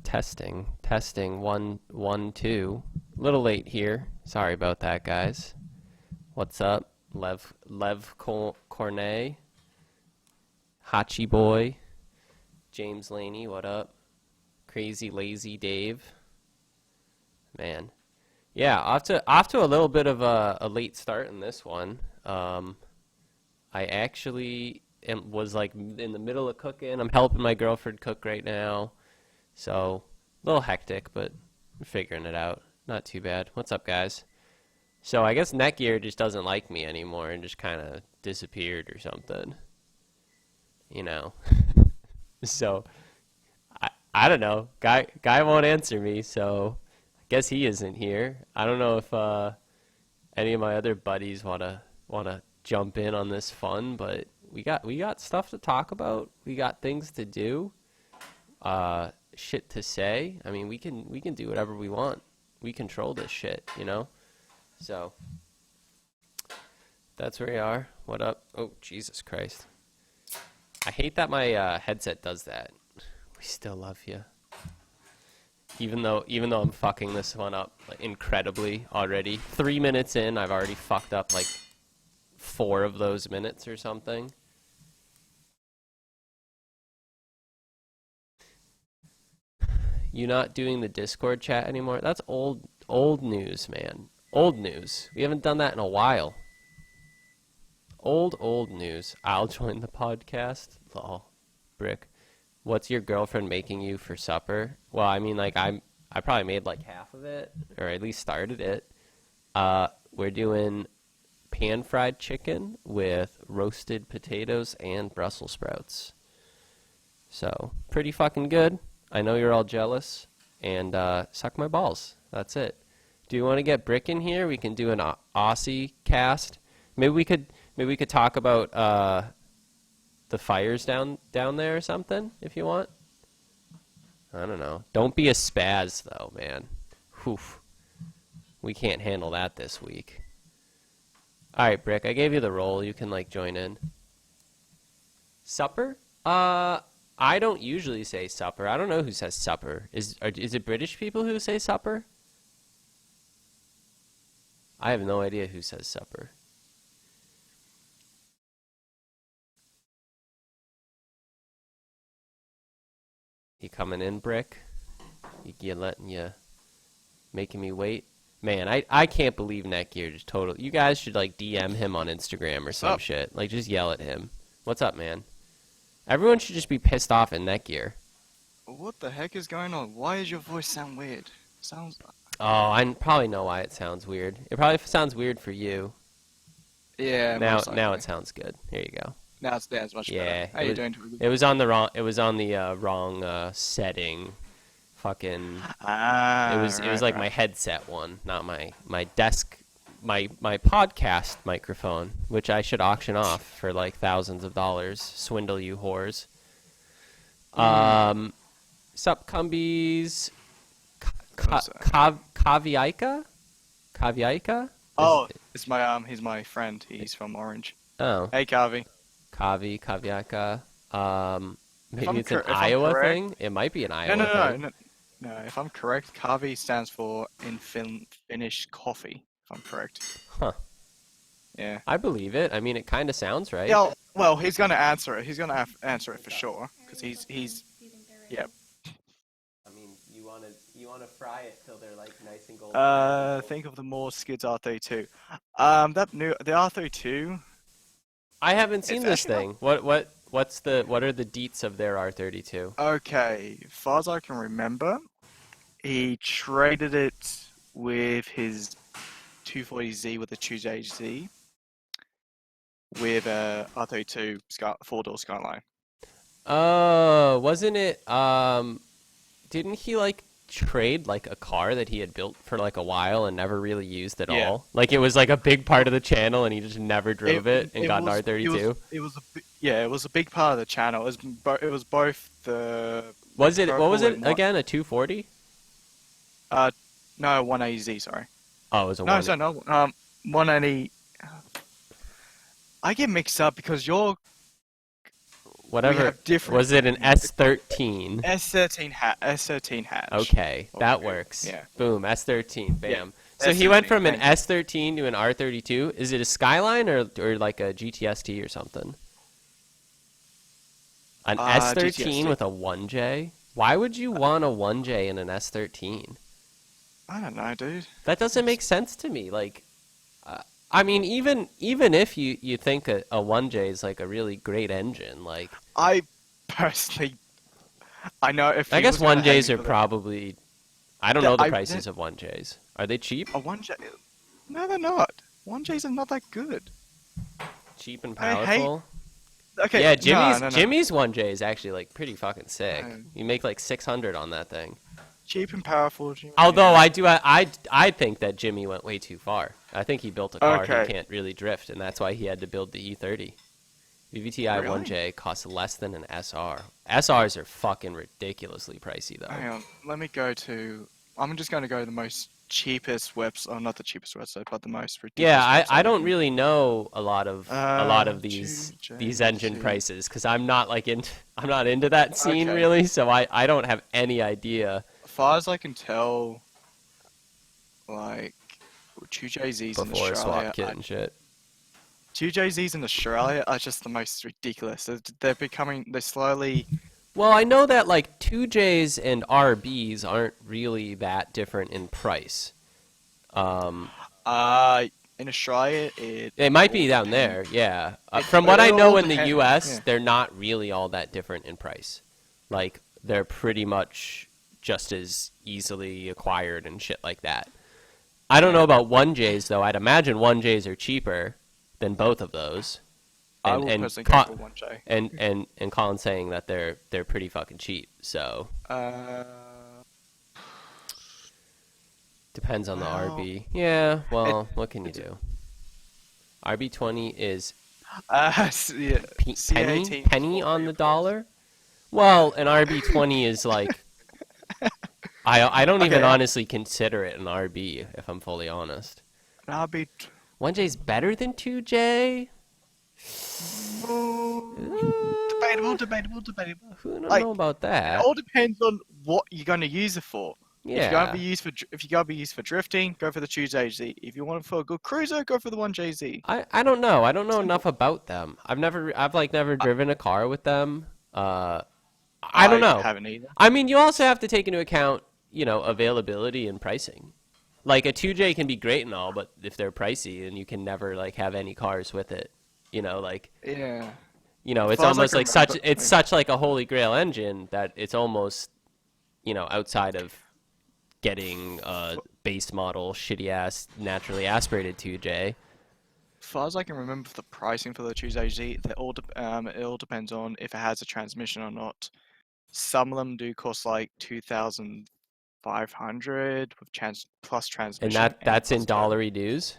Testing. One, one, two. Little late here. Sorry about that, guys. What's up, Cornet, Hachi Boy, James Laney? What up? Crazy Lazy Dave. Man, yeah. Off to a little bit of a late start in this one. I actually was like in the middle of cooking. I'm helping my girlfriend cook right now. So, a little hectic, but I'm figuring it out. Not too bad. What's up, guys? So, I guess Netgear just doesn't like me anymore and just kind of disappeared or something. You know. So, I don't know. Guy won't answer me, so I guess he isn't here. I don't know if any of my other buddies wanna jump in on this fun, but we got stuff to talk about. We got things to do. Shit to say. I mean, we can do whatever we want. We control this shit, you know? So that's where we are. What up? Oh, Jesus Christ. I hate that my headset does that. We still love you. Even though I'm fucking this one up like, incredibly already. 3 minutes in, I've already fucked up like 4 of those minutes or something. You not doing the Discord chat anymore? That's old news, man. Old news. We haven't done that in a while. Old news. I'll join the podcast. Lol. Brick. What's your girlfriend making you for supper? Well, I mean, like I probably made like half of it, or at least started it. We're doing pan-fried chicken with roasted potatoes and Brussels sprouts. So, pretty fucking good. I know you're all jealous, and suck my balls. That's it. Do you want to get Brick in here? We can do an Aussie cast. Maybe we could talk about the fires down there or something if you want. I don't know. Don't be a spaz though, man. Oof. We can't handle that this week. All right, Brick. I gave you the role. You can like join in. Supper? I don't usually say supper. I don't know who says supper. Is it British people who say supper? I have no idea who says supper. You coming in, Brick? You making me wait? Man, I can't believe Netgear just total. You guys should like DM him on Instagram or some shit. Like just yell at him. What's up, man? Everyone should just be pissed off at Netgear. What the heck is going on? Why does your voice sound weird? Sounds. Oh, I probably know why it sounds weird. It probably sounds weird for you. Yeah. Now it sounds good. Here you go. Now it's much better. How you doing? It was on the wrong setting. Fucking. It was like my headset one, not my desk, my podcast microphone, which I should auction off for like thousands of dollars. Swindle you whores. Sup cumbies. Kaviaika? Oh, it's my he's my friend. He's from Orange. Oh. Hey, Kavi. Kaviaika. Maybe it's an Iowa thing? It might be an Iowa thing. No. If I'm correct, Kavi stands for in Finnish coffee. If I'm correct. Huh. Yeah. I believe it. I mean, it kind of sounds right. Yeah. Well, he's gonna answer it. He's gonna answer it for sure, because he's. Yeah. I mean, you wanna fry it till they're like nice and golden. Think of the more skids R32. The R32. I haven't seen this thing. What are the deets of their R32? Okay, as far as I can remember, he traded it with his 240Z with a 2JZ with a R32 four-door Skyline. Oh, wasn't it? Didn't he like trade like a car that he had built for like a while and never really used at all? Like it was like a big part of the channel and he just never drove it and got an R32. It was a big part of the channel. It was both the. Was it? What was it again? A 240? No, 180Z. Sorry. Oh, it was a no. 180. I get mixed up because We whatever. have different Was it an S13? S13 hatch. Okay, that Okay. works. Yeah. Boom, S13, Yeah. bam. So he went S13. from an Thank you. S13 to an R32. Is it a Skyline or like a GTST or something? An S13 GTST. with a 1J? Why would you want a 1J in an S13? I don't know, dude. That doesn't make sense to me. Like, I mean, even if you think a 1J is like a really great engine, like I personally, I know if I he guess was gonna hate 1Js me are for probably. I don't the, know the I prices of 1Js. Are they cheap? a 1J. No, they're not. 1Js are not that good. Cheap and I hate. powerful? Okay, Yeah, no, no, no. Jimmy's 1J is actually like pretty fucking sick. No. You make like 600 on that thing. Cheap and powerful. Jimmy, Although yeah. I think that Jimmy went way too far. I think he built a car he Okay. can't really drift, and that's why he had to build the E30. VVTi Really? 1J costs less than an SR. SRs are fucking ridiculously pricey though. Hang on. Let me go to. I'm just going to go to the most cheapest website. Oh, not the cheapest website, but the most Yeah, ridiculous website. I don't really know a lot of these engine 2JZ. prices because I'm not like I'm not into that scene Okay. really, so I don't have any idea. As far as I can tell, like 2JZs in Before swap Australia, kit and shit. 2JZs in Australia are just the most ridiculous. They're slowly. Well, I know that like 2Js and RBs aren't really that different in price. Um, In Australia, it it might be all down depends. there, yeah. It, From it what I know all in the depends. US, Yeah. they're not really all that different in price. Like they're pretty much just as easily acquired and shit like that. I don't know about 1Js though. I'd imagine 1Js are cheaper than both of those. I And will and personally go for 1J. and Colin's saying that they're pretty fucking cheap. So Uh, depends on the well, RB. Yeah, it, well, what can you it do? RB20 is yeah, penny C18 penny for on the real. dollar. Well, an RB20 is like I don't even Okay, honestly consider it an RB if I'm fully honest. an RB. 1J's better than 2J. Debatable. Who don't Like know about it that? all depends on what you're going to use it for. Yeah. If you're going to be used for drifting, go for the 2JZ. If you want it for a good cruiser, go for the 1JZ. I don't know. I don't know Simple. enough about them. I've like never I, driven a car with them. I don't I know. haven't either. I mean, you also have to take into account, availability and pricing. Like a 2J can be great and all, but if they're pricey, then you can never like have any cars with it. Like Yeah. As it's far as I almost can like such remember, it's such like a holy grail engine that it's almost, outside of getting a base model shitty ass naturally aspirated 2J. as far as I can remember, the pricing for the 2JZ, it all depends on if it has a transmission or not. Some of them do cost like 2,500 with plus And transmission and that's plus in tow. dollar dues.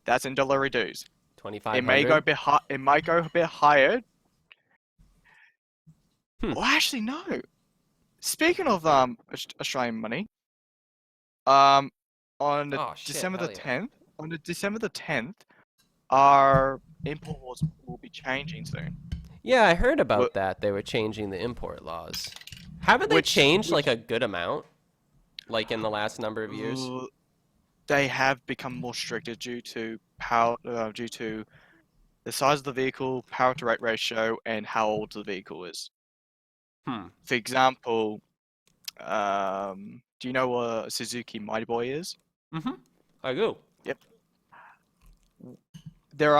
That's in dollar dues. It may go a 2,500. bit high. It might go a bit higher. Hmm. Oh, actually, no. Speaking of Australian money, on the Oh shit! December the Hell yeah. 10th, our import laws will be changing soon. Yeah, I heard Wh- about that. They were changing the import laws. Haven't they Which changed like which a good amount, like in the last number of years? uh, they have become more stricter due to the size of the vehicle, power to weight ratio, and how old the vehicle is. Hmm. For example, do you know what a Suzuki Mighty Boy is? Mm-hmm. I do. Yep. There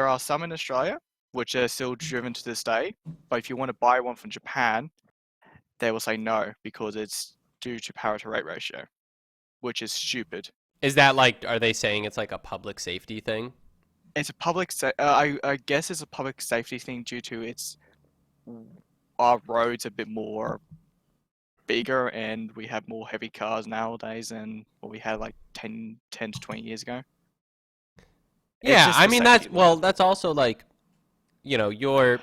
are some in Australia which are still driven to this day, but if you want to buy one from Japan, they will say no because it's due to power to weight ratio, which is stupid. Is that like? Are they saying it's like a public safety thing? It's a I guess it's a public safety thing due to our roads a bit more bigger and we have more heavy cars nowadays than what we had like 10 to 20 years ago. It's Yeah, just I for mean safety. that's also like, you're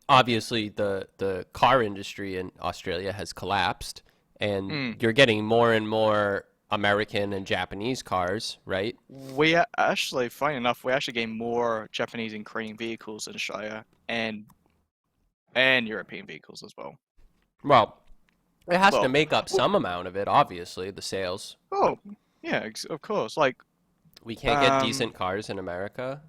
obviously the car industry in Australia has collapsed, and Mm. you're getting more and more American and Japanese cars, right? We are actually, funny enough, we're actually getting more Japanese and Korean vehicles in Australia, and and European vehicles as well. Well, it has to Well, make up some amount of it, obviously, the sales. oh, yeah, of course. Like, We can't get decent cars in America.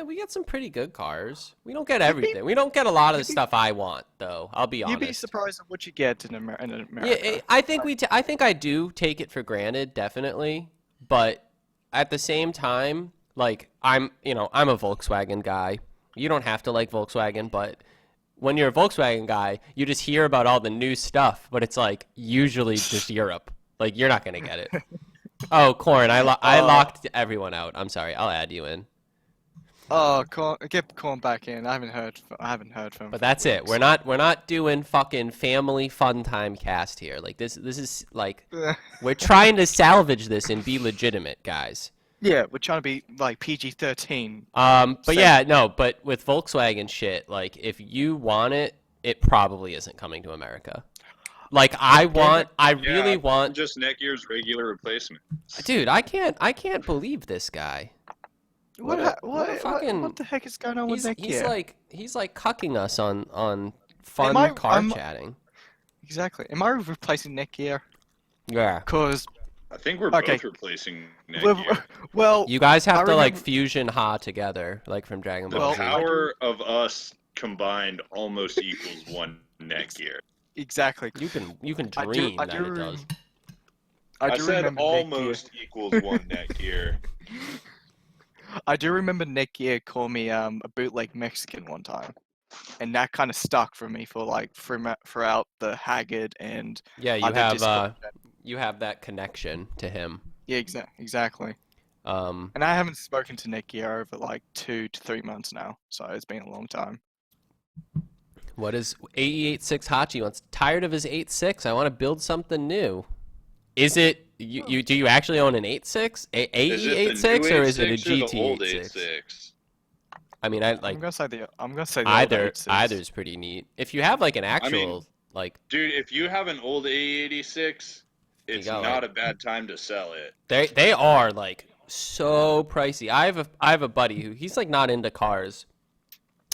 We get some pretty good cars. We don't get everything. We don't get a lot of the stuff I want, though. I'll be honest. you'd be surprised at what you get in America. Yeah, I think I think I do take it for granted, definitely. But at the same time, like I'm a Volkswagen guy. You don't have to like Volkswagen, but when you're a Volkswagen guy, you just hear about all the new stuff, but it's like usually just Europe. Like you're not gonna get it. Oh, Corn, I locked everyone out. I'm sorry. I'll add you in. Oh, get Corn back in. I haven't heard from him. But that's it. We're not doing fucking family fun time cast here. Like this is like we're trying to salvage this and be legitimate, guys. Yeah, we're trying to be like PG-13. But yeah, no, but with Volkswagen shit, like if you want it, it probably isn't coming to America. Like I really want just Netgear's regular replacement. Dude, I can't believe this guy. What the heck is going on with Netgear? He's like cucking us on fun car chatting. Exactly. Am I replacing Netgear? Yeah. Cause I think we're both replacing Netgear. Well, you guys have to like fusion Ha together, like from Dragon Ball The Z. power of us combined almost equals one Netgear. Exactly. You can dream that it does. I said almost equals one Netgear. I do remember Netgear called me a bootleg Mexican one time, and that kind of stuck for me for like throughout the Haggard and yeah, you have that connection to him. Yeah, exactly. And I haven't spoken to Netgear over like 2 to 3 months now, so it's been a long time. What is AE86 Hachi wants? Tired of his 8.6? I want to build something new. Is it you? Do you actually own an 8.6? AE86 or is it a GT86? I mean, I'm gonna say the either's pretty neat. If you have like an actual dude, if you have an old AE86, it's not a bad time to sell it. They are like so pricey. I have a buddy who he's like not into cars.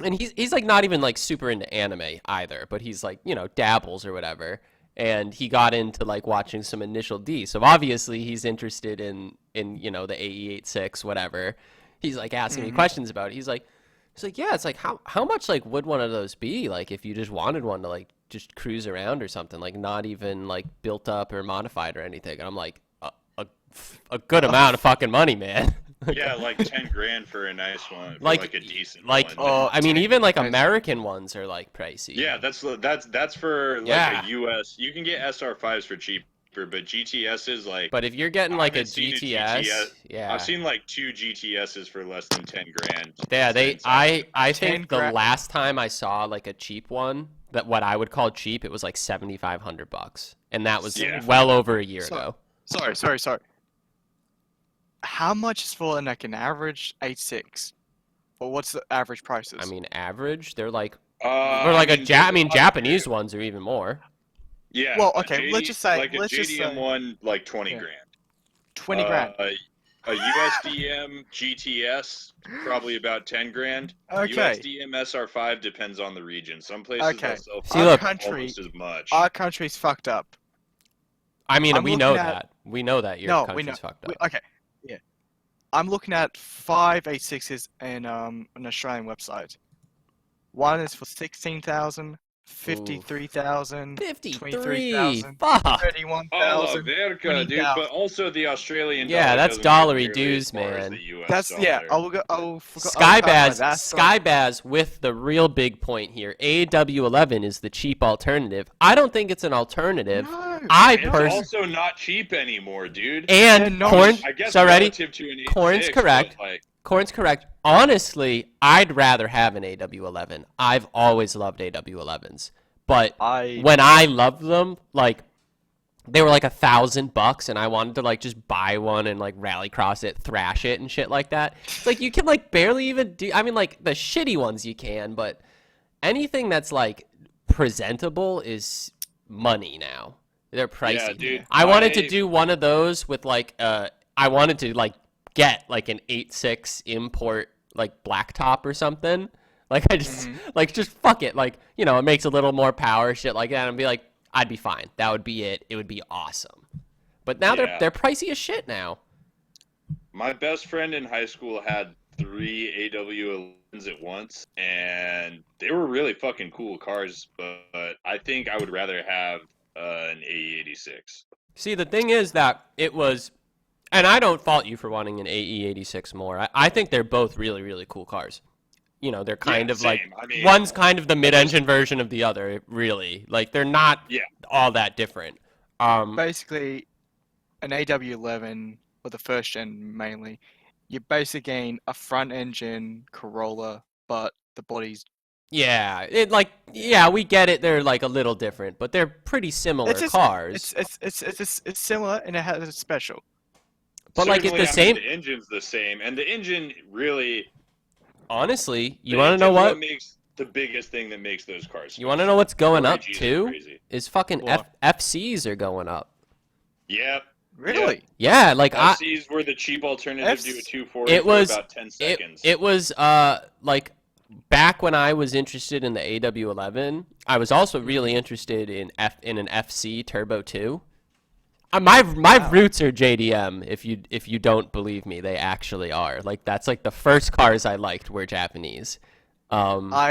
And he's like not even like super into anime either, but he's like, dabbles or whatever. And he got into like watching some Initial D. So obviously he's interested in the AE86 whatever. He's like asking me questions about it. He's like, yeah, it's like how much like would one of those be like if you just wanted one to like just cruise around or something, like not even like built up or modified or anything. And I'm like a good amount of fucking money, man. Yeah, like 10 grand for a nice one, for like a decent one. I mean, even like American ones are like pricey. Yeah, that's for like a US. You can get SR5s for cheaper, but GTS is like. But if you're getting like a GTS, yeah, I've seen like 2 GTSs for less than 10 grand. Yeah, I think the last time I saw like a cheap one, that what I would call cheap, it was like $7,500, and that was well over a year ago. Sorry. How much is for like an average 8.6? Or what's the average prices? I mean, average? They're like, Japanese ones are even more. Yeah. Well, okay, let's just say like a JDM one, like 20 grand. 20 grand. A USDM GTS, probably about 10 grand. Okay. USDM SR5 depends on the region. Some places they'll sell almost as much. Our country's fucked up. I mean, we know that. We know that your country's fucked up. Okay. Yeah. I'm looking at 5 8.6s in an Australian website. One is for 16,000, 53,000, 23,000, fuck. 31,000. America, dude, but also the Australian dollar. Yeah, that's dollary dues, man. That's dollar. Skybaz with the real big point here. AW11 is the cheap alternative. I don't think it's an alternative. No. It's also not cheap anymore, dude. And Corn, I guess relative to an 8.6, Corn's correct. Like... Corn's correct. Honestly, I'd rather have an AW11. I've always loved AW11s, but when I loved them, like they were like $1,000, and I wanted to like just buy one and like rallycross it, thrash it, and shit like that. It's like you can like barely even do. I mean, like the shitty ones you can, but anything that's like presentable is money now. They're pricey. Yeah, dude, I wanted to do one of those with like I wanted to like get like an 8.6 import like blacktop or something, Like I just like just fuck it. Like, you know, it makes a little more power, shit like that, and be like, I'd be fine. That would be it. It would be awesome. But now they're pricey as shit now. My best friend in high school had 3 AW11s at once, and they were really fucking cool cars. But I think I would rather have an AE86. See, the thing is that it was, and I don't fault you for wanting an AE86 more. I think they're both really, really cool cars. You know, they're kind of like, I mean, one's kind of the mid-engine version of the other, really. Like, they're not all that different. Basically, an AW11, or the first gen mainly, you're basically getting a front-engine Corolla, but the body's... Yeah, we get it. They're like a little different, but they're pretty similar cars. It's similar, and it has a special. But like, it's the same. The engine's the same, and the engine really... Honestly, you want to know what makes the biggest thing that makes those cars? You want to know what's going up too? Crazy. Is fucking FCs are going up. Yep. Really? Yeah, like FCs were the cheap alternative to a 240 for about 10 seconds. It was like back when I was interested in the AW11, I was also really interested in an FC Turbo 2. My roots are JDM. If you don't believe me, they actually are. Like that's like the first cars I liked were Japanese. But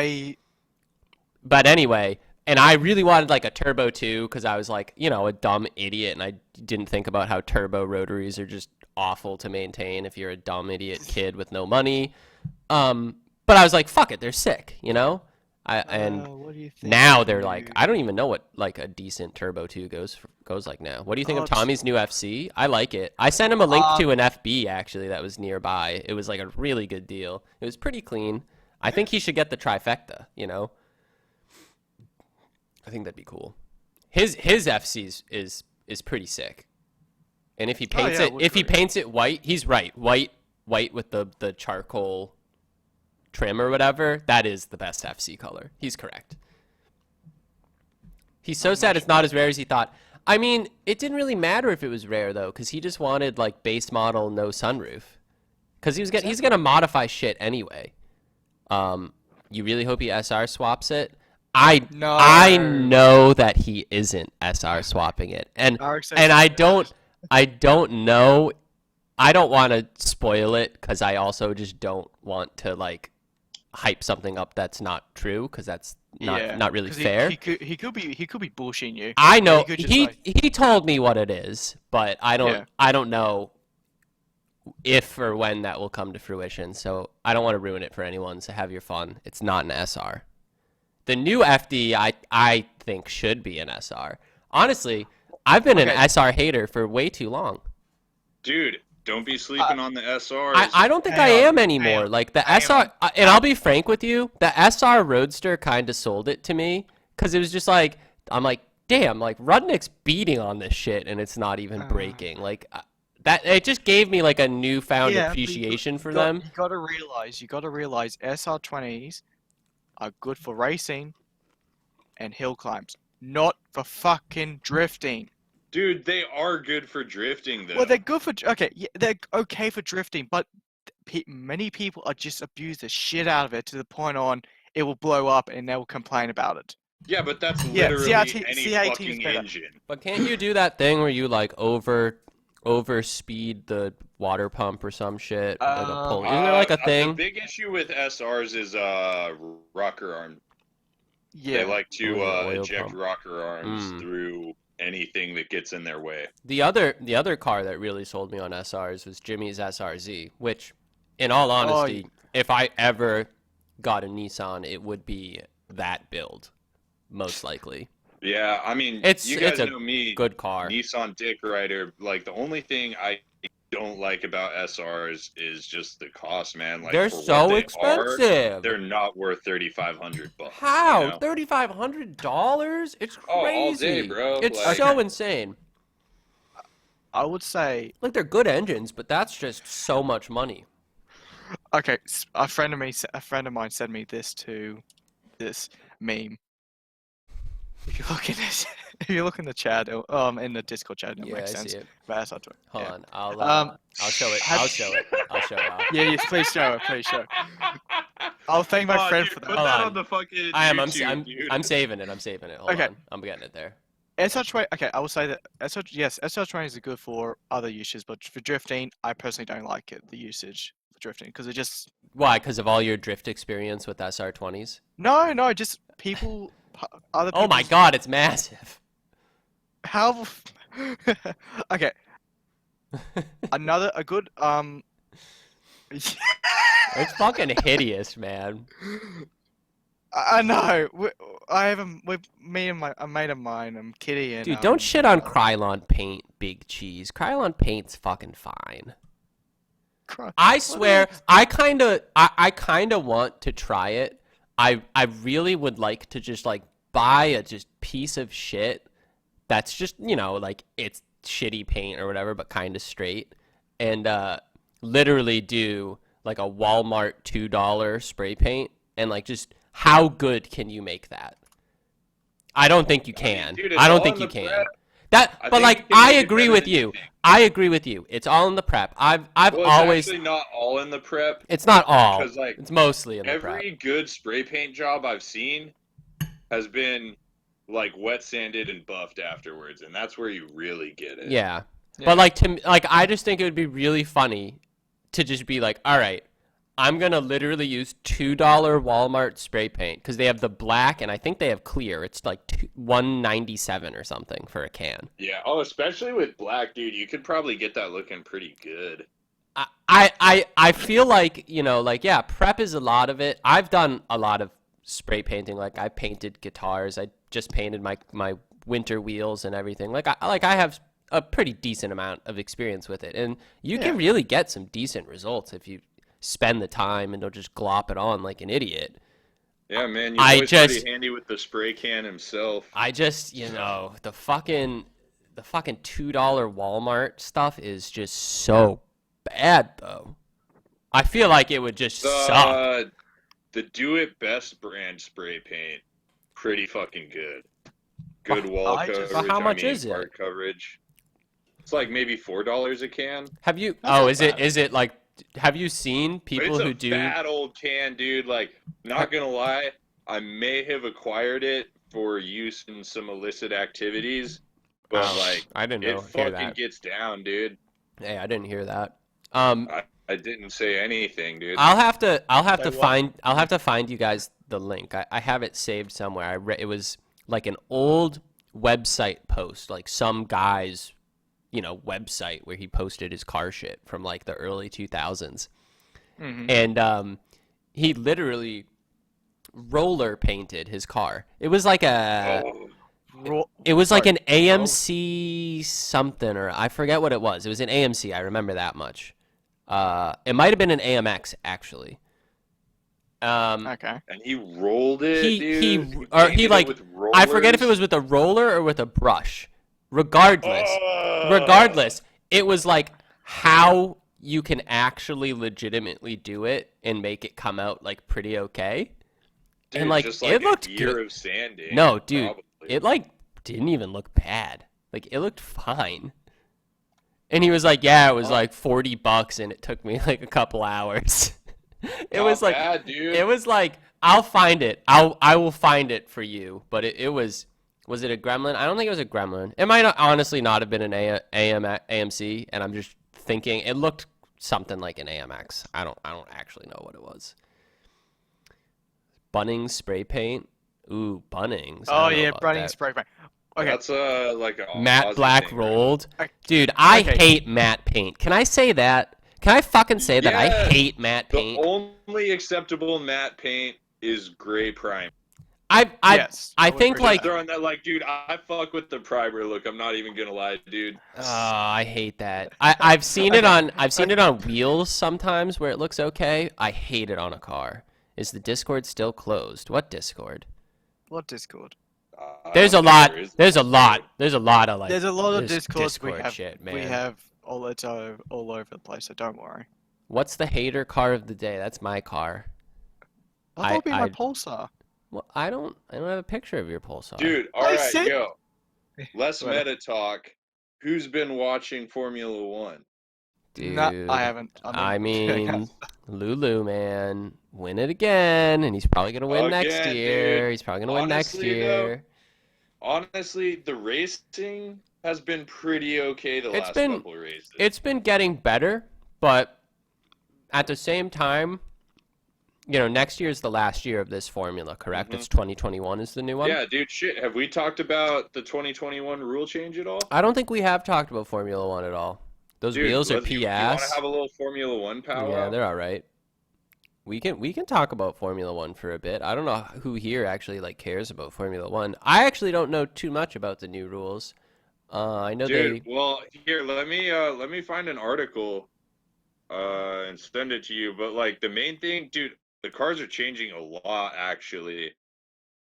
anyway, and I really wanted like a Turbo 2 because I was like, you know, a dumb idiot, and I didn't think about how turbo rotaries are just awful to maintain if you're a dumb idiot kid with no money. But I was like, fuck it, they're sick, you know. What do you think now they're like, I don't even know what like a decent Turbo 2 goes like now. What do you think of Tommy's new FC? I like it. I sent him a link to an FB actually that was nearby. It was like a really good deal. It was pretty clean. I think he should get the trifecta, you know. I think that'd be cool. His FC is pretty sick. And if he paints paints it white, he's right. White with the charcoal trim or whatever, that is the best FC color. He's correct. He's so sad it's not as rare as he thought. I mean, it didn't really matter if it was rare though, because he just wanted like base model, no sunroof. Because he's gonna modify shit anyway. You really hope he SR swaps it? I know that he isn't SR swapping it, and I don't know. I don't want to spoil it because I also just don't want to like hype something up that's not true because that's not really fair. He could be bullshitting you. I know he told me what it is, but I don't know if or when that will come to fruition. So I don't want to ruin it for anyone. So have your fun. It's not an SR. The new FD I think should be an SR. Honestly, I've been an SR hater for way too long. Dude, don't be sleeping on the SRs. I don't think I am anymore. Like the SR, and I'll be frank with you, the SR Roadster kind of sold it to me because it was just like, I'm like, damn, like Rudnick's beating on this shit and it's not even breaking. Like that, it just gave me like a newfound appreciation for them. You gotta realize SR20s are good for racing and hill climbs, not for fucking drifting. Dude, they are good for drifting, though. Well, they're good for... Okay, yeah, they're okay for drifting, but many people are just abuse the shit out of it to the point on it will blow up and they'll complain about it. Yeah, but that's literally CRT, any CIT fucking engine. But can't you do that thing where you, like, overspeed the water pump or some shit? Isn't there, like, a thing? The big issue with SRs is rocker arm. Yeah. They like to eject pump. rocker arms through anything that gets in their way. The other car that really sold me on SRs was Jimmy's SRZ, which, in all honesty, if I ever got a Nissan, it would be that build, most likely. Yeah, I mean, you guys know me, good car. Nissan dick rider. Like, the only thing I don't like about SRs is just the cost, man. Like, they're so expensive. They're not worth $3,500. How? You know? $3,500? It's crazy. All day, bro. It's so insane. I would say, like, they're good engines, but that's just so much money. Okay, a friend of mine sent me this meme. If you look in the chat, in the Discord chat, it makes sense. See it. Hold on, I'll show it. I'll show it. Yeah, yes, please show it. I'll thank my friend dude, for put that. Hold that on. on the fucking I am. YouTube, dude. I'm saving it. I'm saving it. Hold Okay. on. I'm getting it there. Okay, I will say that SR trainers are good for other uses, but for drifting, I personally don't like it. The usage for drifting because it just Why? Because of all your drift experience with SR20s? no, just people, other people. Oh my god, it's massive. How? Okay, a good It's fucking hideous, man. I know. I have a mate of mine, Kitty, and Dude, don't shit on Krylon paint, Big Cheese. Krylon paint's fucking fine. I swear, I kind of want to try it. I really would like to just like buy a just piece of shit that's just, like it's shitty paint or whatever, but kind of straight, and literally do like a Walmart $2 spray paint, and like just how good can you make that? I don't think you can. Dude, I don't all think in you the can. prep. But think like you can I make it agree better with than you. think. I agree with you. It's all in the prep. I've Well, it's always. actually not all in the prep. It's not all. 'Cause, like, it's mostly in the prep. Every good spray paint job I've seen has been like wet sanded and buffed afterwards, and that's where you really get it. Yeah. Yeah. But like I just think it would be really funny to just be like, all right, I'm gonna literally use $2 Walmart spray paint because they have the black and I think they have clear. It's like $197 or something for a can. Yeah. Oh, especially with black, dude, you could probably get that looking pretty good. I feel like, yeah, prep is a lot of it. I've done a lot of spray painting. Like I painted guitars. I just painted my winter wheels and everything. Like I have a pretty decent amount of experience with it, and you can really get some decent results if you spend the time and don't just glop it on like an idiot. Yeah, man, you're always pretty handy with the spray can himself. I just, the fucking $2 Walmart stuff is just so bad, though. I feel like it would just suck. The Do It Best brand spray paint, pretty fucking good. Good wall coverage. How much is it? Part coverage. It's like maybe $4 a can. Have you? Is it like? Have you seen people who do? It's a fat old can, dude. Like, not gonna lie, I may have acquired it for use in some illicit activities, but I didn't it hear fucking that. gets down, dude. Hey, I didn't hear that. I didn't say anything, dude. I'll have to find you guys the link. I have it saved somewhere. It was like an old website post, like some guy's website where he posted his car shit from like the early 2000s. Mm-hmm. And he literally roller painted his car. It was like an AMC something, or I forget what it was. It was an AMC. I remember that much. It might have been an AMX actually. Okay. And he rolled it, dude. I forget if it was with a roller or with a brush. Regardless, it was like how you can actually legitimately do it and make it come out like pretty okay. Dude, and like just it looked a year good. of sanding. No, dude, probably. it like didn't even look bad. Like it looked fine. And he was like, "Yeah, it was like $40 and it took me like a couple hours." It was like bad, dude. It was like I'll find it. I will find it for you. But it was it a Gremlin? I don't think it was a Gremlin. It might honestly not have been an AMC, and I'm just thinking it looked something like an AMX. I don't actually know what it was. Bunnings spray paint. Ooh, Bunnings. Oh yeah, Bunnings spray paint. Okay. That's like a matte black thing, rolled. Right? Dude, I hate matte paint. Can I say that? Can I fucking say that I hate matte paint? The only acceptable matte paint is gray primer. I think Just throwing that, like, dude, I fuck with the primer look. I'm not even gonna lie, dude. Oh, I hate that. I've seen it on wheels sometimes where it looks okay. I hate it on a car. Is the Discord still closed? What Discord? What Discord? There's a lot of like. There's a lot of this Discords we Discord have. shit, man. We have all over the place, so don't worry. What's the hater car of the day? That's my car. I thought it'd be my Pulsar. Well, I don't have a picture of your Pulsar. Dude, all right, yo. Less meta talk. Who's been watching Formula One? Dude, No, I haven't. I mean, Lulu, man, win it again, and he's probably gonna win next Again, year. dude. He's probably gonna win next Honestly, year. Honestly, the racing has been pretty okay the It's last been couple races. it's been getting better, but at the same time, next year is the last year of this formula, correct? It's 2021 is the new one. Yeah, dude, shit. Have we talked about the 2021 rule change at all? I don't think we have talked about Formula One at all. Those Dude, wheels are you want PS. to have a little Formula One powwow? Yeah, they're all right. We can talk about Formula One for a bit. I don't know who here actually cares about Formula One. I actually don't know too much about the new rules. I know Dude, well, here, let me find an article and send it to you. But the main thing, dude, the cars are changing a lot actually.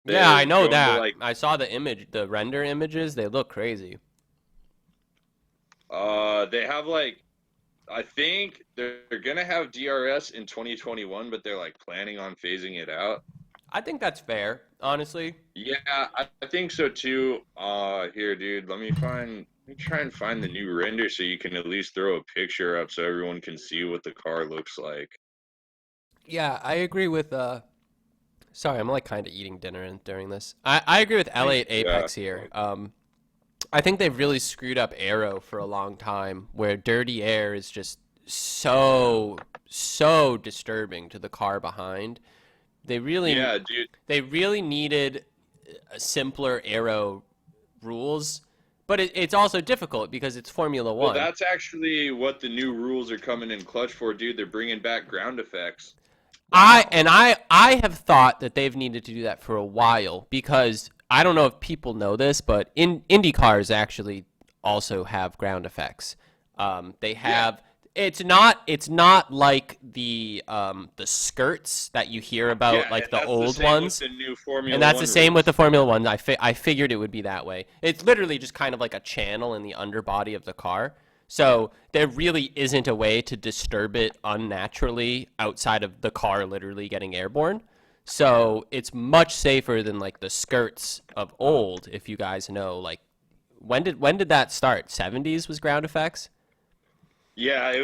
Yeah, I They're know going to, that. I saw the render images. They look crazy. They have I think they're gonna have DRS in 2021, but they're planning on phasing it out. I think that's fair, honestly. Yeah, I think so too. Here, dude, let me try and find the new render so you can at least throw a picture up so everyone can see what the car looks like. Yeah, I agree with sorry, I'm kind of eating dinner during this. I agree with L8 Apex here. I think they've really screwed up aero for a long time, where dirty air is just so disturbing to the car behind. They really needed simpler aero rules, but it's also difficult because it's Formula One. Well, that's actually what the new rules are coming in clutch for, dude. They're bringing back ground effects. Wow. I have thought that they've needed to do that for a while, because I don't know if people know this, but Indy cars actually also have ground effects. They have. Yeah. It's not like the skirts that you hear about, the old ones. With the new Formula and that's One the same rules. with the Formula One. I figured it would be that way. It's literally just kind of like a channel in the underbody of the car. So there really isn't a way to disturb it unnaturally outside of the car literally getting airborne. So it's much safer than the skirts of old, if you guys know. When did that start? 70s was ground effects? Yeah, it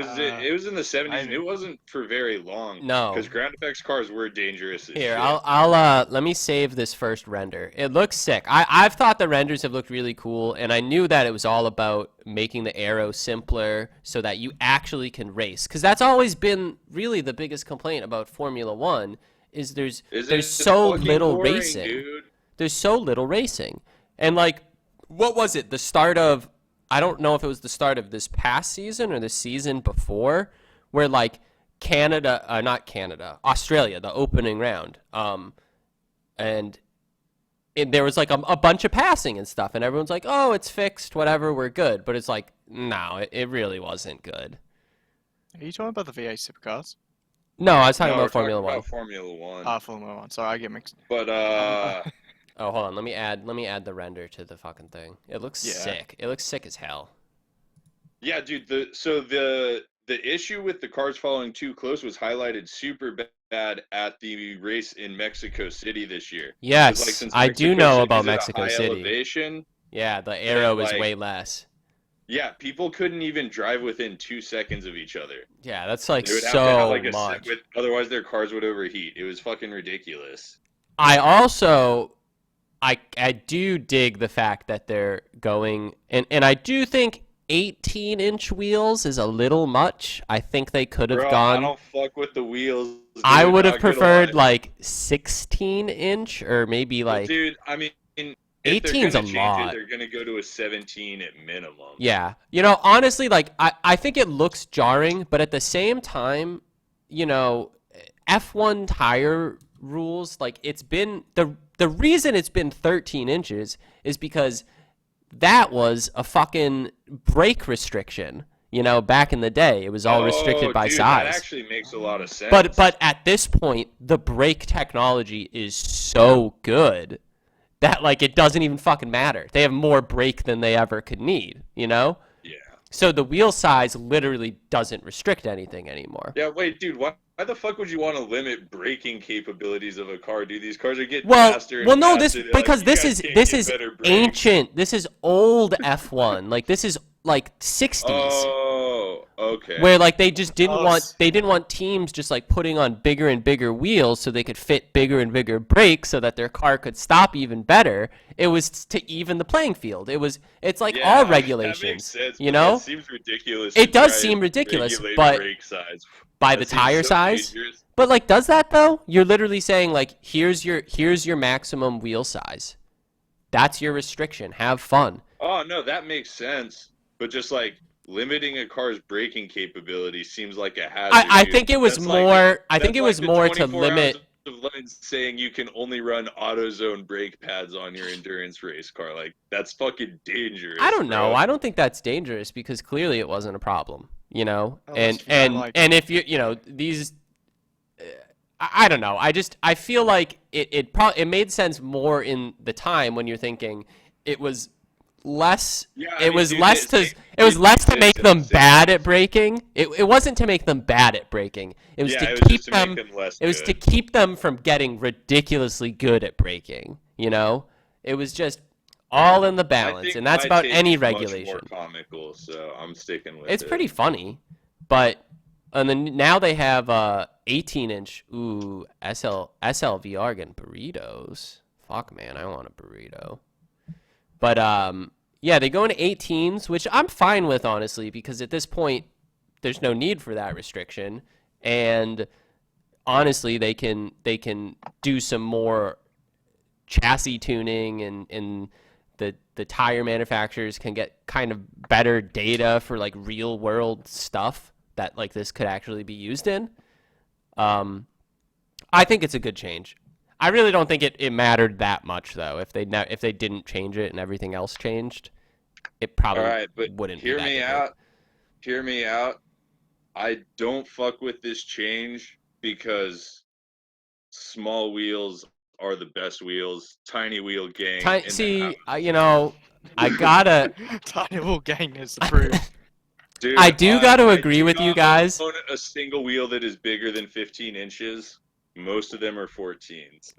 was in the 70s, and it wasn't for very long. No, because ground effects cars were dangerous as Here, shit. I'll let me save this first render. It looks sick. I've thought the renders have looked really cool, and I knew that it was all about making the aero simpler so that you actually can race. Because that's always been really the biggest complaint about Formula One is there's so little boring, racing. Dude. There's so little racing. And what was it? The start of, I don't know if it was the start of this past season or the season before, where Australia, the opening round, and there was a bunch of passing and stuff, and everyone's like, oh, it's fixed, whatever, we're good. But it's no, it really wasn't good. Are you talking about the V8 supercars? No, I was talking No, about we're Formula talking One. about Formula One. Formula One. Sorry, I get mixed. But Oh, hold on. Let me add the render to the fucking thing. It looks sick. It looks sick as hell. yeah, dude. The issue with the cars following too close was highlighted super bad at the race in Mexico City this year. Yes, Since I do Mexico know City's about at a Mexico high City. Elevation, Yeah, the aero is way less. yeah, people couldn't even drive within 2 seconds of each other. Yeah, that's They would have to so have much. otherwise their cars would overheat. It was fucking ridiculous. I also, I do dig the fact that they're going, and I do think 18-inch wheels is a little much. I think they could have gone. I don't fuck with the wheels. Dude, I would have not gonna preferred lie. 16-inch or maybe Dude, I mean, if 18's they're a gonna change lot. It, they're gonna go to a 17 at minimum. Yeah. Honestly, I think it looks jarring, but at the same time, F1 tire rules, it's been the reason it's been 13 inches is because that was a fucking brake restriction. Back in the day, it was all restricted by dude, size. That actually makes a lot of sense. But at this point, the brake technology is so good that it doesn't even fucking matter. They have more brake than they ever could need, Yeah. So the wheel size literally doesn't restrict anything anymore. Yeah, wait, dude, why the fuck would you want to limit braking capabilities of a car, dude? These cars are getting faster and no, faster. because You this guys is can't this get is better brakes. ancient. This is old F1. This is 60s. Oh, okay. Where like they just didn't Oh, want teams just like putting on bigger and bigger wheels so they could fit bigger and bigger brakes so that their car could stop even better. It was to even the playing field. It's like all regulations, that makes sense, you but know? that seems ridiculous. It to does try seem and ridiculous, regulate but brake size. by That the seems tire so size. dangerous. But like, does that though? You're literally saying like, here's your maximum wheel size. That's your restriction. Have fun. Oh no, that makes sense. But just like limiting a car's braking capability seems like a hazard. I dude. think it was That's more. I that's think it like was the more to 24 hours limit. of lines saying you can only run AutoZone brake pads on your endurance race car. Like that's fucking dangerous. I don't know. bro. I don't think that's dangerous because clearly it wasn't a problem. You know, Unless you don't like- and if you these. I don't know. I feel like it made sense more in the time when you're thinking it was less. Yeah, It was less to make them bad at braking. It wasn't to make them bad at braking. It was Yeah, to it was keep just to make them. them less It was to good. keep them from getting ridiculously good at braking. You know, it was just all in the I balance, think and that's my about take any is much regulation. more comical, so I'm sticking with It's it. pretty funny, but and then now they have 18-inch SLVR getting burritos. Fuck man, I want a burrito. But yeah, they go into 18s, which I'm fine with honestly because at this point there's no need for that restriction, and honestly they can do some more chassis tuning and the tire manufacturers can get kind of better data for like real world stuff that like this could actually be used in. I think it's a good change. I really don't think it mattered that much though. If they didn't change it and everything else changed, it probably All right, but wouldn't hear be that me different. out. Hear me out. I don't fuck with this change because small wheels are the best wheels. Tiny wheel gang. in the See, house. I gotta. Tiny Will Gang is approved. Dude, I do gotta I agree do with you not guys. own a single wheel that is bigger than 15 inches. Most of them are 14s.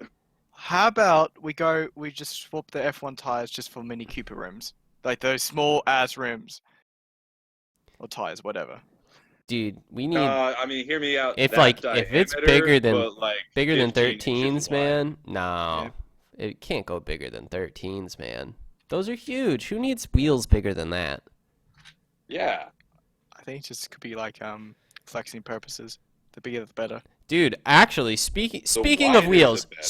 How about we just swap the F1 tires just for Mini Cooper rims, like those small ass rims, or tires, whatever. Dude, we need I mean, hear me out. if That it's diameter, bigger than but, like, 15 13s, inches wide. man. No, it can't go bigger than 13s, man. Those are huge. Who needs wheels bigger than that? Yeah. I think it just could be like flexing purposes. The bigger the better. Dude, actually, speaking of wider, wheels, the better.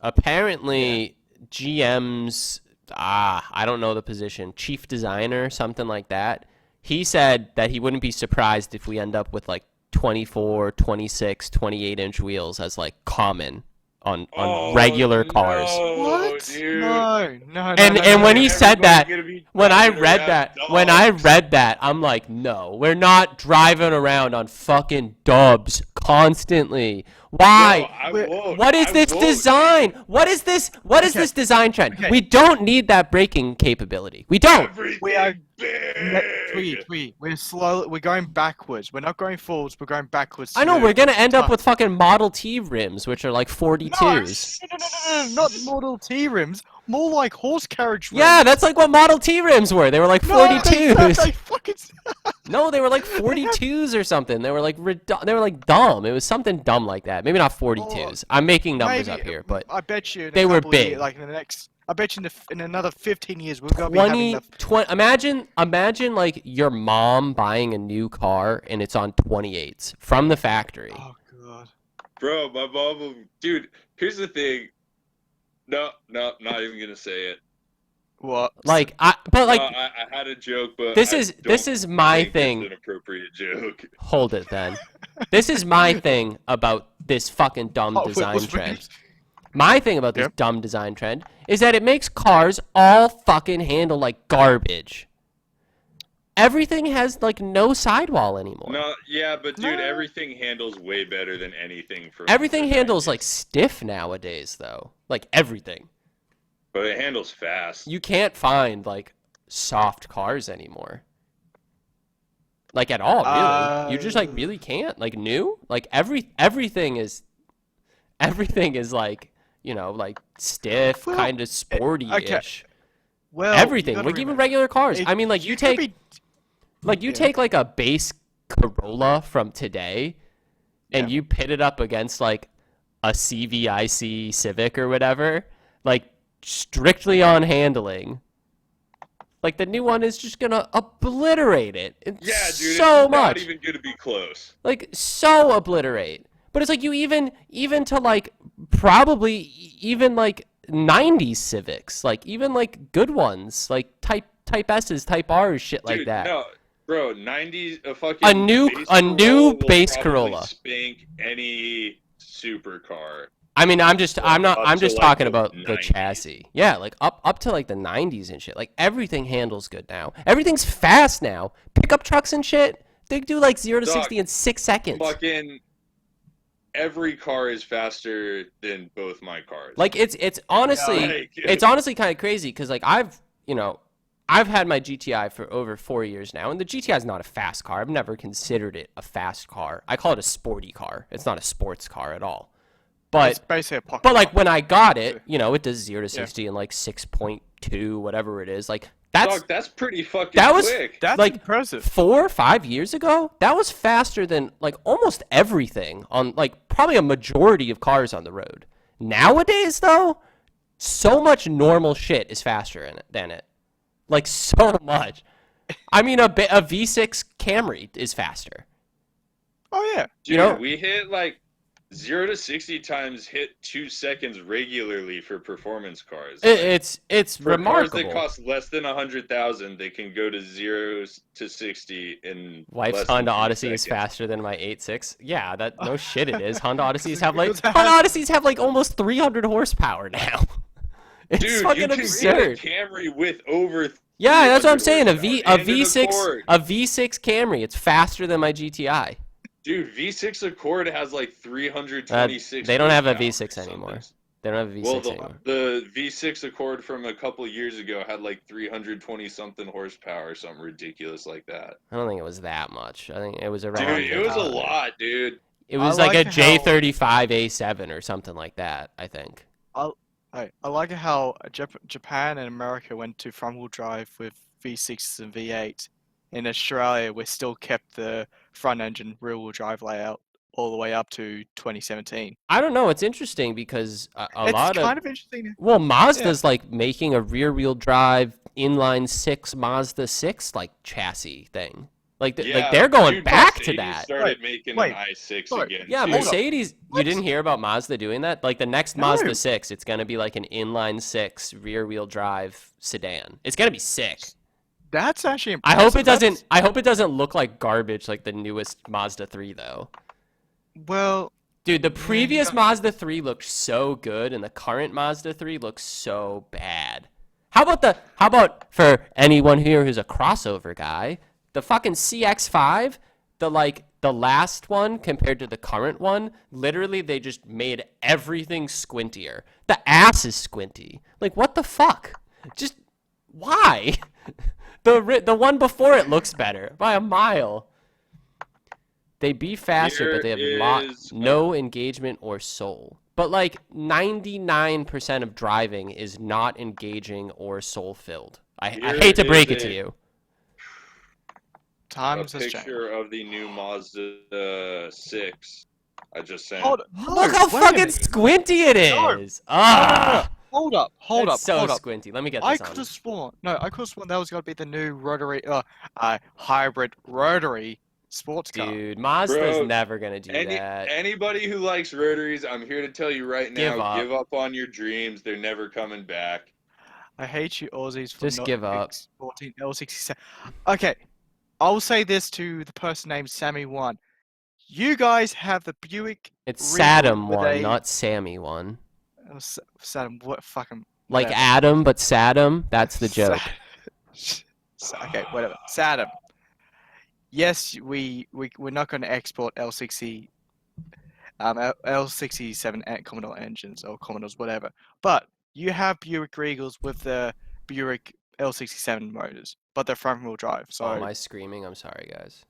apparently GM's I don't know the position, chief designer, something like that. He said that he wouldn't be surprised if we end up with like 24, 26, 28-inch wheels as like common on regular cars. What? Dude. No. And when he said that, Everybody's gonna be when I driving read around that, dogs. when I read that, I'm like, no, we're not driving around on fucking dubs constantly. Why? No, I won't. What is I this won't. design? What is this? What is this design trend? Okay. We don't need that braking capability. We don't. Everything We are- big. We're going backwards. We're not going forwards. We're going backwards. I know to we're gonna end up tough- with fucking Model T rims, which are like 42s. No, not Model T rims. More like horse carriage rims. Yeah, that's like what Model T rims were. They were like 42s. They fucking. No, they were like 42s or something. They were like they were like dumb. It was something dumb like that. Maybe not 42s. I'm making numbers Maybe- up here, but I bet you in they a were couple of big. Years, like in the next. I bet you in another 15 years we're gonna be having 20, imagine like your mom buying a new car and it's on 28s from the factory. Oh god. Bro, my mom will... Dude, here's the thing. No, not even gonna say it. What? Like No, like I had a joke, but this I is don't my think it's thing. an appropriate joke. Hold it then. This is my thing about this fucking dumb Hot design Wheels trend. rims. My thing about this Yep. dumb design trend is that it makes cars all fucking handle like garbage. Everything has like no sidewall anymore. No, yeah, but dude, No. everything handles way better than anything from Everything the handles 90s. like stiff nowadays though. Like everything. But it handles fast. You can't find like soft cars anymore. Like at all, really. You just like really can't. Like new? Like everything is like, like stiff, Well, kind of sporty-ish. Well, Everything, you gotta like even remember, regular cars. it- I mean, like you could take Like, you Yeah. take, like, a base Corolla from today, and Yeah. you pit it up against, like, a CVIC Civic or whatever, like, strictly on handling. Like, the new one is just gonna obliterate it. It's Yeah, dude, so it's not much. even gonna be close. Like, so obliterate. But it's like you even to like probably even like 90s Civics, like even like good ones, like type S's, type R's, shit like Dude, that. no, bro, 90s, a fucking A new base new Corolla will base probably Corolla. spank any supercar. I mean, I'm just Up to, like, talking the about the 90s. chassis. Yeah, like up to like the 90s and shit. Like everything handles good now. Everything's fast now. Pickup trucks and shit, they do like 0 to Dog, 60 in 6 seconds. Fucking every car is faster than both my cars. Like it's honestly Like- it's honestly kind of crazy because like I've had my GTI for over 4 years now, and the GTI is not a fast car. I've never considered it a fast car. I call it a sporty car. It's not a sports car at all. It's But basically a pocket. but like car. when I got it, it does 0 to 60 in like 6.2, whatever it is. Like Dog, that's pretty fucking that was- quick. That's like, impressive. 4 or 5 years ago, that was faster than like almost everything on like probably a majority of cars on the road. Nowadays though, so much normal shit is faster than it. Like so much. I mean a V6 Camry is faster. Oh yeah. Dude, we hit like 0 to 60 times hit 2 seconds regularly for performance cars. It's For remarkable. cars that cost less than 100,000, they can go to 0 to 60 in Wife's less than Honda 2 Odyssey is seconds. faster than my 8.6. Yeah, that no shit it is. Honda Odysseys Because have like it has- Honda Odysseys have like almost 300 horsepower now. It's Dude, fucking you can absurd. get a Camry with over. Yeah, that's what I'm 300 saying. A horsepower and an V6 Accord. a V6 Camry. It's faster than my GTI. Dude, V6 Accord has like 326. They don't have a horsepower or V6 something. anymore. They don't have a V6 Well, anymore. the V6 Accord from a couple years ago had like 320 something horsepower or something ridiculous like that. I don't think it was that much. I think it was around. Dude, it was a lot, dude. It was I like like a how- J35 A7 or something like that. I think. I like how Japan and America went to front-wheel drive with V6 and V8. In Australia, we still kept the front-engine rear-wheel drive layout all the way up to 2017. I don't know. It's interesting because It's lot kind of interesting. well, Mazda's like making a rear-wheel drive inline 6 Mazda 6 like chassis thing. Like they're going dude, back to Mercedes that. started making wait, an i6 sorry. again. Yeah, too. Mercedes. You What? didn't hear about Mazda doing that? Like the next No. Mazda 6, it's gonna be like an inline 6 rear-wheel drive sedan. It's gonna be sick. That's actually I impressive. hope it doesn't. I hope it doesn't look like garbage like the newest Mazda 3 though. Well, Dude, the previous yeah. Mazda 3 looked so good, and the current Mazda 3 looks so bad. How about for anyone here who's a crossover guy, the fucking CX-5, the last one compared to the current one, literally they just made everything squintier. The ass is squinty. Like what the fuck? Just why? The one before it looks better by a mile. They be faster, but they have no engagement or soul. But like 99% of driving is not engaging or soul filled. I hate to break it to you. A times has changed. picture of the new Mazda 6. I just sent. Hold Look how wait a fucking minute. squinty it No. is. Ah, Hold up, hold it's up, so hold up. squinty. Let me get I this could on. have sworn. No, I could have sworn that was gonna be the new rotary, hybrid rotary sports car. Dude, Mazda's Bro, never gonna do that. Anybody who likes rotaries, I'm here to tell you right Give now, up. give up on your dreams. They're never coming back. I hate you Aussies for Just not give up. exporting L67. Okay, I'll say this to the person named Sammy1. You guys have the Buick. It's Regal Saddam with one, a- not Sammy one. Saddam, what fucking. Like whatever. Adam, but Saddam. That's the joke. Okay, whatever. Saddam. Yes, we're not going to export L67 and Commodore engines or Commodores, whatever. But you have Buick Regals with the Buick L67 motors, but they're front-wheel drive. So Oh, am I screaming? I'm sorry, guys.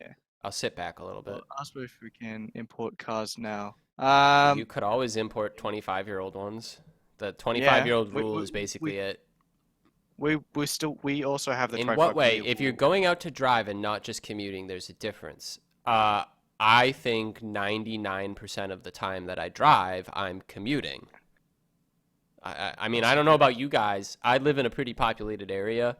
Yeah. I'll sit back a little bit. ask me if we can import cars now. You could always import 25-year-old ones. The 25-year-old we- rule we- is basically it. we also have the In 25 what way? year If you're rule. going out to drive and not just commuting, there's a difference. I think 99% of the time that I drive, I'm commuting. I mean, I don't know about you guys. I live in a pretty populated area.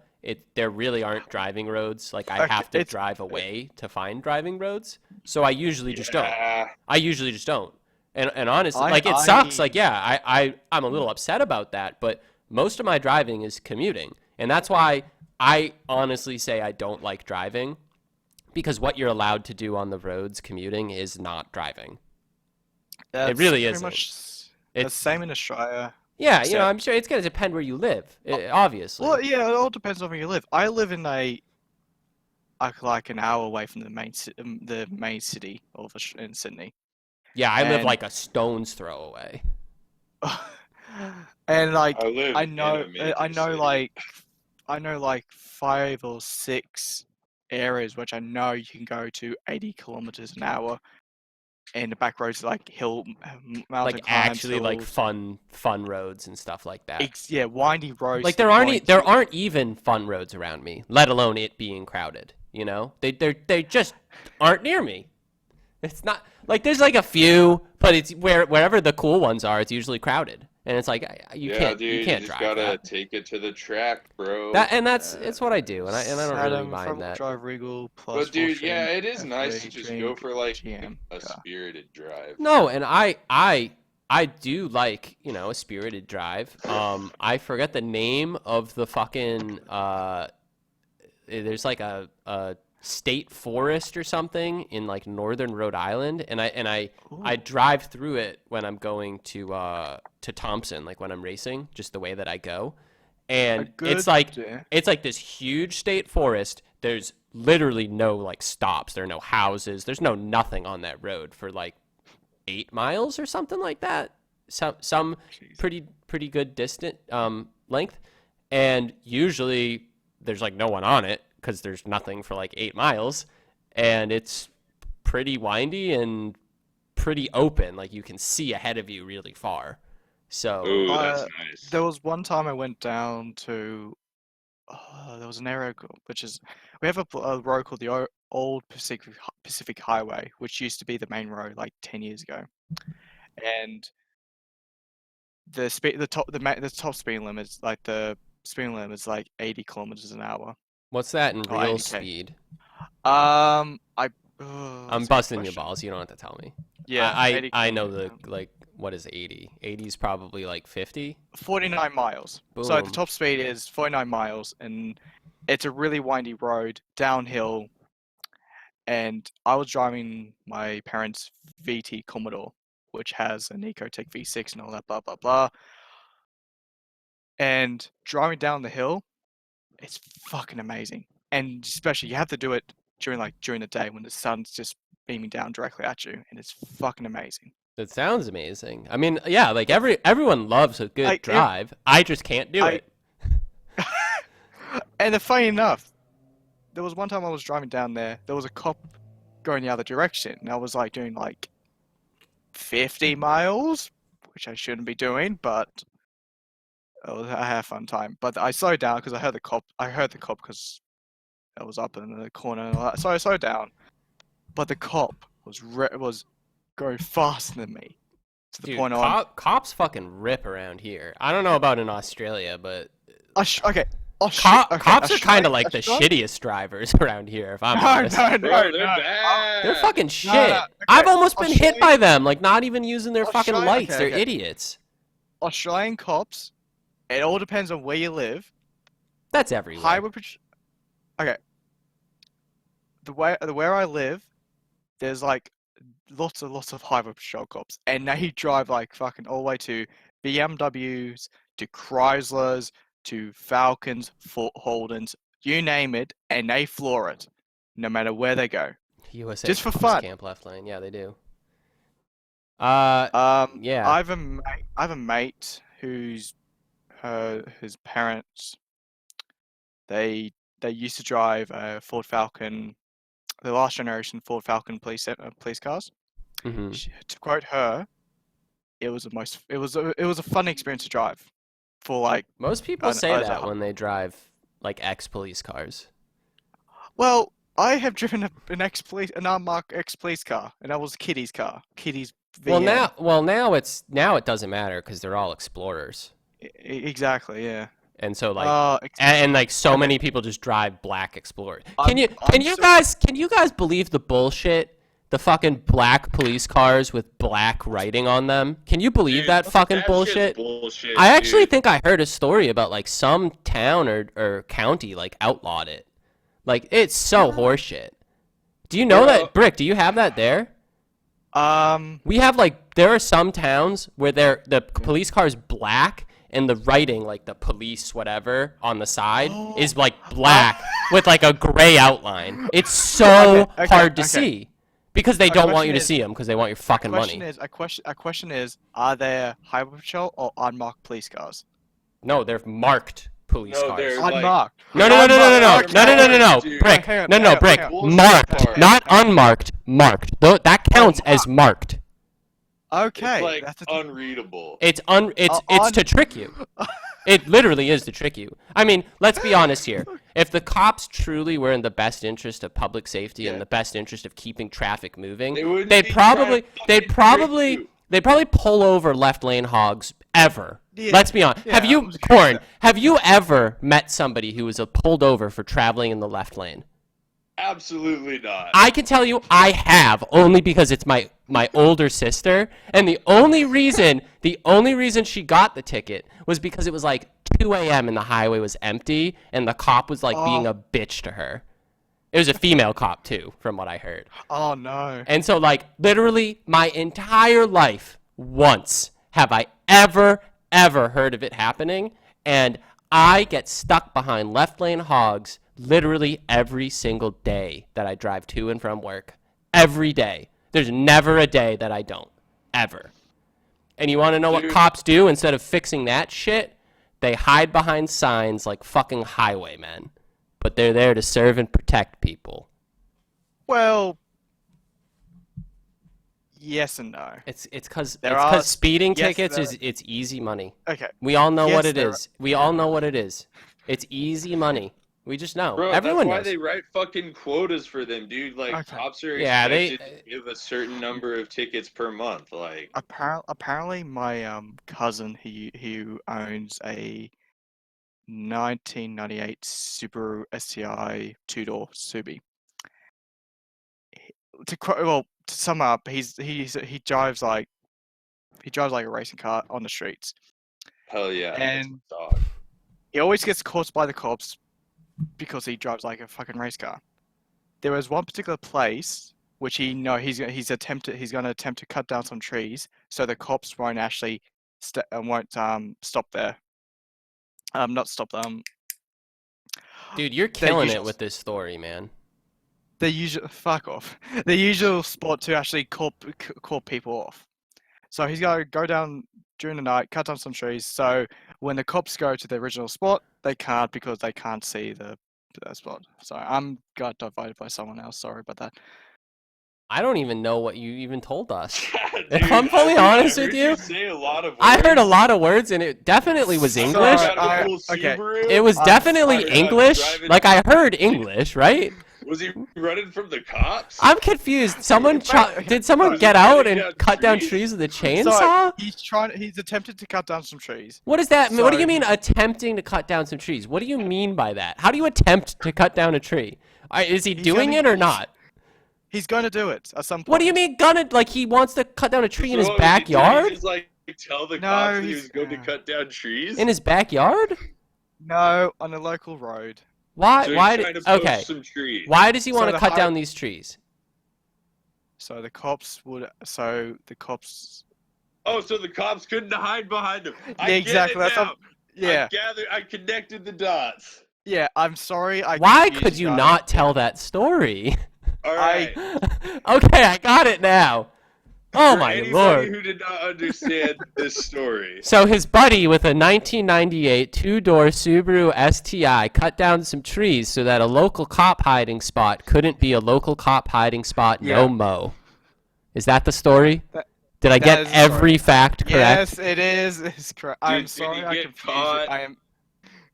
There really aren't driving roads. Like I Okay, have to drive away to find driving roads. So I usually just don't. Yeah. I usually just don't. And honestly, I like it sucks. Like I yeah, I'm a little upset about that, but most of my driving is commuting. And that's why I honestly say I don't like driving because what you're allowed to do on the roads commuting is not driving. It That's really pretty isn't. much the It's same in Australia. yeah, Except, I'm sure it's going to depend where you live, obviously. well, yeah, it all depends on where you live. I live in like an hour away from the main city in Sydney, Yeah, I live and like a stone's throw away. and like I live I in know a major I know city. like I know like 5 or 6 areas which I know you can go to 80 kilometers an hour, and the back roads like mountain Like climbs, actually like hills, fun roads and stuff like that. yeah, windy roads. Like to the point there you, aren't even fun roads around me, let alone it being crowded, you know? They just aren't near me. It's not like there's like a few, but it's wherever the cool ones are, it's usually crowded. And it's like you Yeah, can't dude, you you can't just drive gotta that. take it to the track, bro. That's it's what I do, and I don't really Saturn, mind front-wheel that. drive Regal plus But dude, full yeah, trim it is nice to F3 just go trimmed for like GM a car. spirited drive. No, and I do like, a spirited drive. I forget the name of the fucking there's like a state forest or something in like northern Rhode Island, and I Ooh, drive through it when I'm going to Thompson, like when I'm racing, just the way that I go. a And good it's like this huge state forest. There's literally no like stops. There are no houses. There's no nothing on that road for like 8 miles or something like that. Some jeez. pretty good distant length, and usually there's like no one on it because there's nothing for like 8 miles, and it's pretty windy and pretty open. Like you can see ahead of you really far. So Ooh, that's Uh, nice. there was one time I went down to there was an area which is we have a road called the Old Pacific Highway, which used to be the main road like 10 years ago, and the top speed limit is like the speed limit is like 80 kilometers an hour what's that in or real 80k. speed? I I'm that's a good busting your question. balls. You don't have to tell me. Yeah, 80 I know kilometers. like what is 80? 80 is probably like 50. 49 miles. So the Boom. top speed is 49 miles, and it's a really windy road downhill. And I was driving my parents' VT Commodore, which has an Ecotec V6 and all that, blah blah blah. And driving down the hill, it's fucking amazing. And especially you have to do it during the day when the sun's just beaming down directly at you, and it's fucking amazing. It sounds amazing. I mean, yeah, like everyone loves a good Like drive. I just can't do I it. and funny enough, there was one time I was driving down there. There was a cop going the other direction, and I was like doing like 50 miles, which I shouldn't be doing, but I had a fun time. But I slowed down because I heard the cop. I heard the cop because I was up in the corner and all that. So I slowed down. But the cop was going faster than me to the Dude, point on. cops fucking rip around here. I don't know about in Australia, but Okay. Oh shit. Okay. cops are kind of like the Australia? shittiest drivers around here, if I'm No, honest. no, Bro, no, they're no. bad. They're fucking shit. no. I've Okay. almost been hit Australia- by them, like not even using their fucking Australia- lights. okay, They're okay. idiots. Australian cops. It all depends on where you live. That's everywhere. Highway patrol. Okay. Where I live, there's like lots of highway patrol cops, and they drive like fucking all the way to BMWs, to Chryslers, to Falcons, Ford Holdens, you name it, and they floor it, no matter where they go, USA just for Cops fun. Camp Left Lane. Yeah, they do. Yeah. I have a mate whose his parents they used to drive a Ford Falcon, the last generation Ford Falcon police cars. Hmm. To quote her, it was a fun experience to drive for like. Most people say as that a- when they drive like ex-police cars. Well, I have driven an unmarked ex-police car, and that was Kitty's car. Kitty's Well, VM. now it doesn't matter because they're all explorers, Exactly, yeah. and so like Ex- and like so okay. many people just drive black explorers. I'm Can you so- guys believe the bullshit? The fucking black police cars with black writing on them. Can you believe Dude, that fucking that bullshit? shit's bullshit, I actually dude. think I heard a story about like some town or county like outlawed it. Like it's so horseshit. Do you know Bro. that, Brick? Do you have that there? We have like there are some towns where the police car is black and the writing like the police whatever on the side is like black with like a gray outline. It's so hard to see because they don't want you to see them because they want your fucking money. A question is, are there highway patrol or unmarked police cars? No, they're marked police No, cars. they're like- Unmarked. No, Dude. Brick. Okay, No, okay, Brick. okay. Marked, Bullshit not unmarked. Marked. That counts as marked. Okay. It's like that's unreadable. It's to trick you. It literally is to trick you. I mean, let's be honest here. If the cops truly were in the best interest of public safety and the best interest of keeping traffic moving, They wouldn't they'd be trying to fucking trick probably you. pull over left lane hogs ever. Yeah, Let's be honest. yeah, Have you, I'm just gonna say Corn? that. Have you ever met somebody who was pulled over for traveling in the left lane? Absolutely not. I can tell you I have, only because it's my older sister, and the only reason she got the ticket was because it was like 2 a.m. and the highway was empty, and the cop was like being a bitch to her. It was a female cop too, from what I heard. Oh no. And so like literally my entire life, once have I ever heard of it happening, and I get stuck behind left lane hogs literally every single day that I drive to and from work. Every day. There's never a day that I don't. Ever. And you want to know what Dude. cops do instead of fixing that shit? They hide behind signs like fucking highwaymen. But they're there to serve and protect people. Well, yes and no. It's because There are- speeding yes, tickets there- it's easy money. Okay. We all know Yes, what it there is. We all know what it is. It's easy money. We just know. Bro, Everyone that's why knows. they write fucking quotas for them, dude. Like, Okay. cops are Yeah, expected to give a certain number of tickets per month. Like, Apparently, my cousin who owns a 1998 Subaru STI two-door Subi. To sum up, he drives like a racing car on the streets. hell yeah. And- that's a dog. He always gets caught by the cops because he drives like a fucking race car. There was one particular place which he's going to attempt to cut down some trees so the cops won't actually stop there. Not stop them. Dude, you're They killing it usually- with this story, man. The usual fuck off. The usual spot to actually call people off. So he's got to go down during the night, cut down some trees. So when the cops go to the original spot, they can't because they can't see the spot. So I'm got divided by someone else. Sorry about that. I don't even know what you even told us. Dude, If I'm fully I honest heard with you, say a lot of I heard a words. lot of words and it definitely was Sorry, English. okay. It was definitely sorry, I'm English. driving- Like I heard English, right? Was he running from the cops? I'm confused. Someone did someone Was he get out cutting and down cut down trees? trees with a So chainsaw? he's attempted to cut down some trees. What is that? What do you So- mean attempting to cut down some trees? What do you mean by that? How do you attempt to cut down a tree? Is he He's doing gonna- it or not? He's going to do it at some point. What do you mean gonna? Like he wants to cut down a tree in his So what was he doing? backyard? He just like tell the No, cops that he he's- was going to cut down trees? In his backyard? No, on a local road. Why? So he's Why? trying Did, to post okay. some trees. Why does he So want to the cut high- down these trees? So the cops would. So the cops. Oh, so the cops couldn't hide behind him. I Yeah, get exactly, It that's now. Yeah, I connected the dots. yeah. I'm sorry. Why confused could you guys. not tell that story? All right. Okay, I got it now. Oh For my anybody lord. who did not understand this story. So his buddy with a 1998 two-door Subaru STI cut down some trees so that a local cop hiding spot couldn't be a local cop hiding spot Yeah. no mo. Is that the story? That- Did I That get is every correct. fact correct? Yes, it is. It's correct. I'm Did sorry he I get confused you. caught? I am.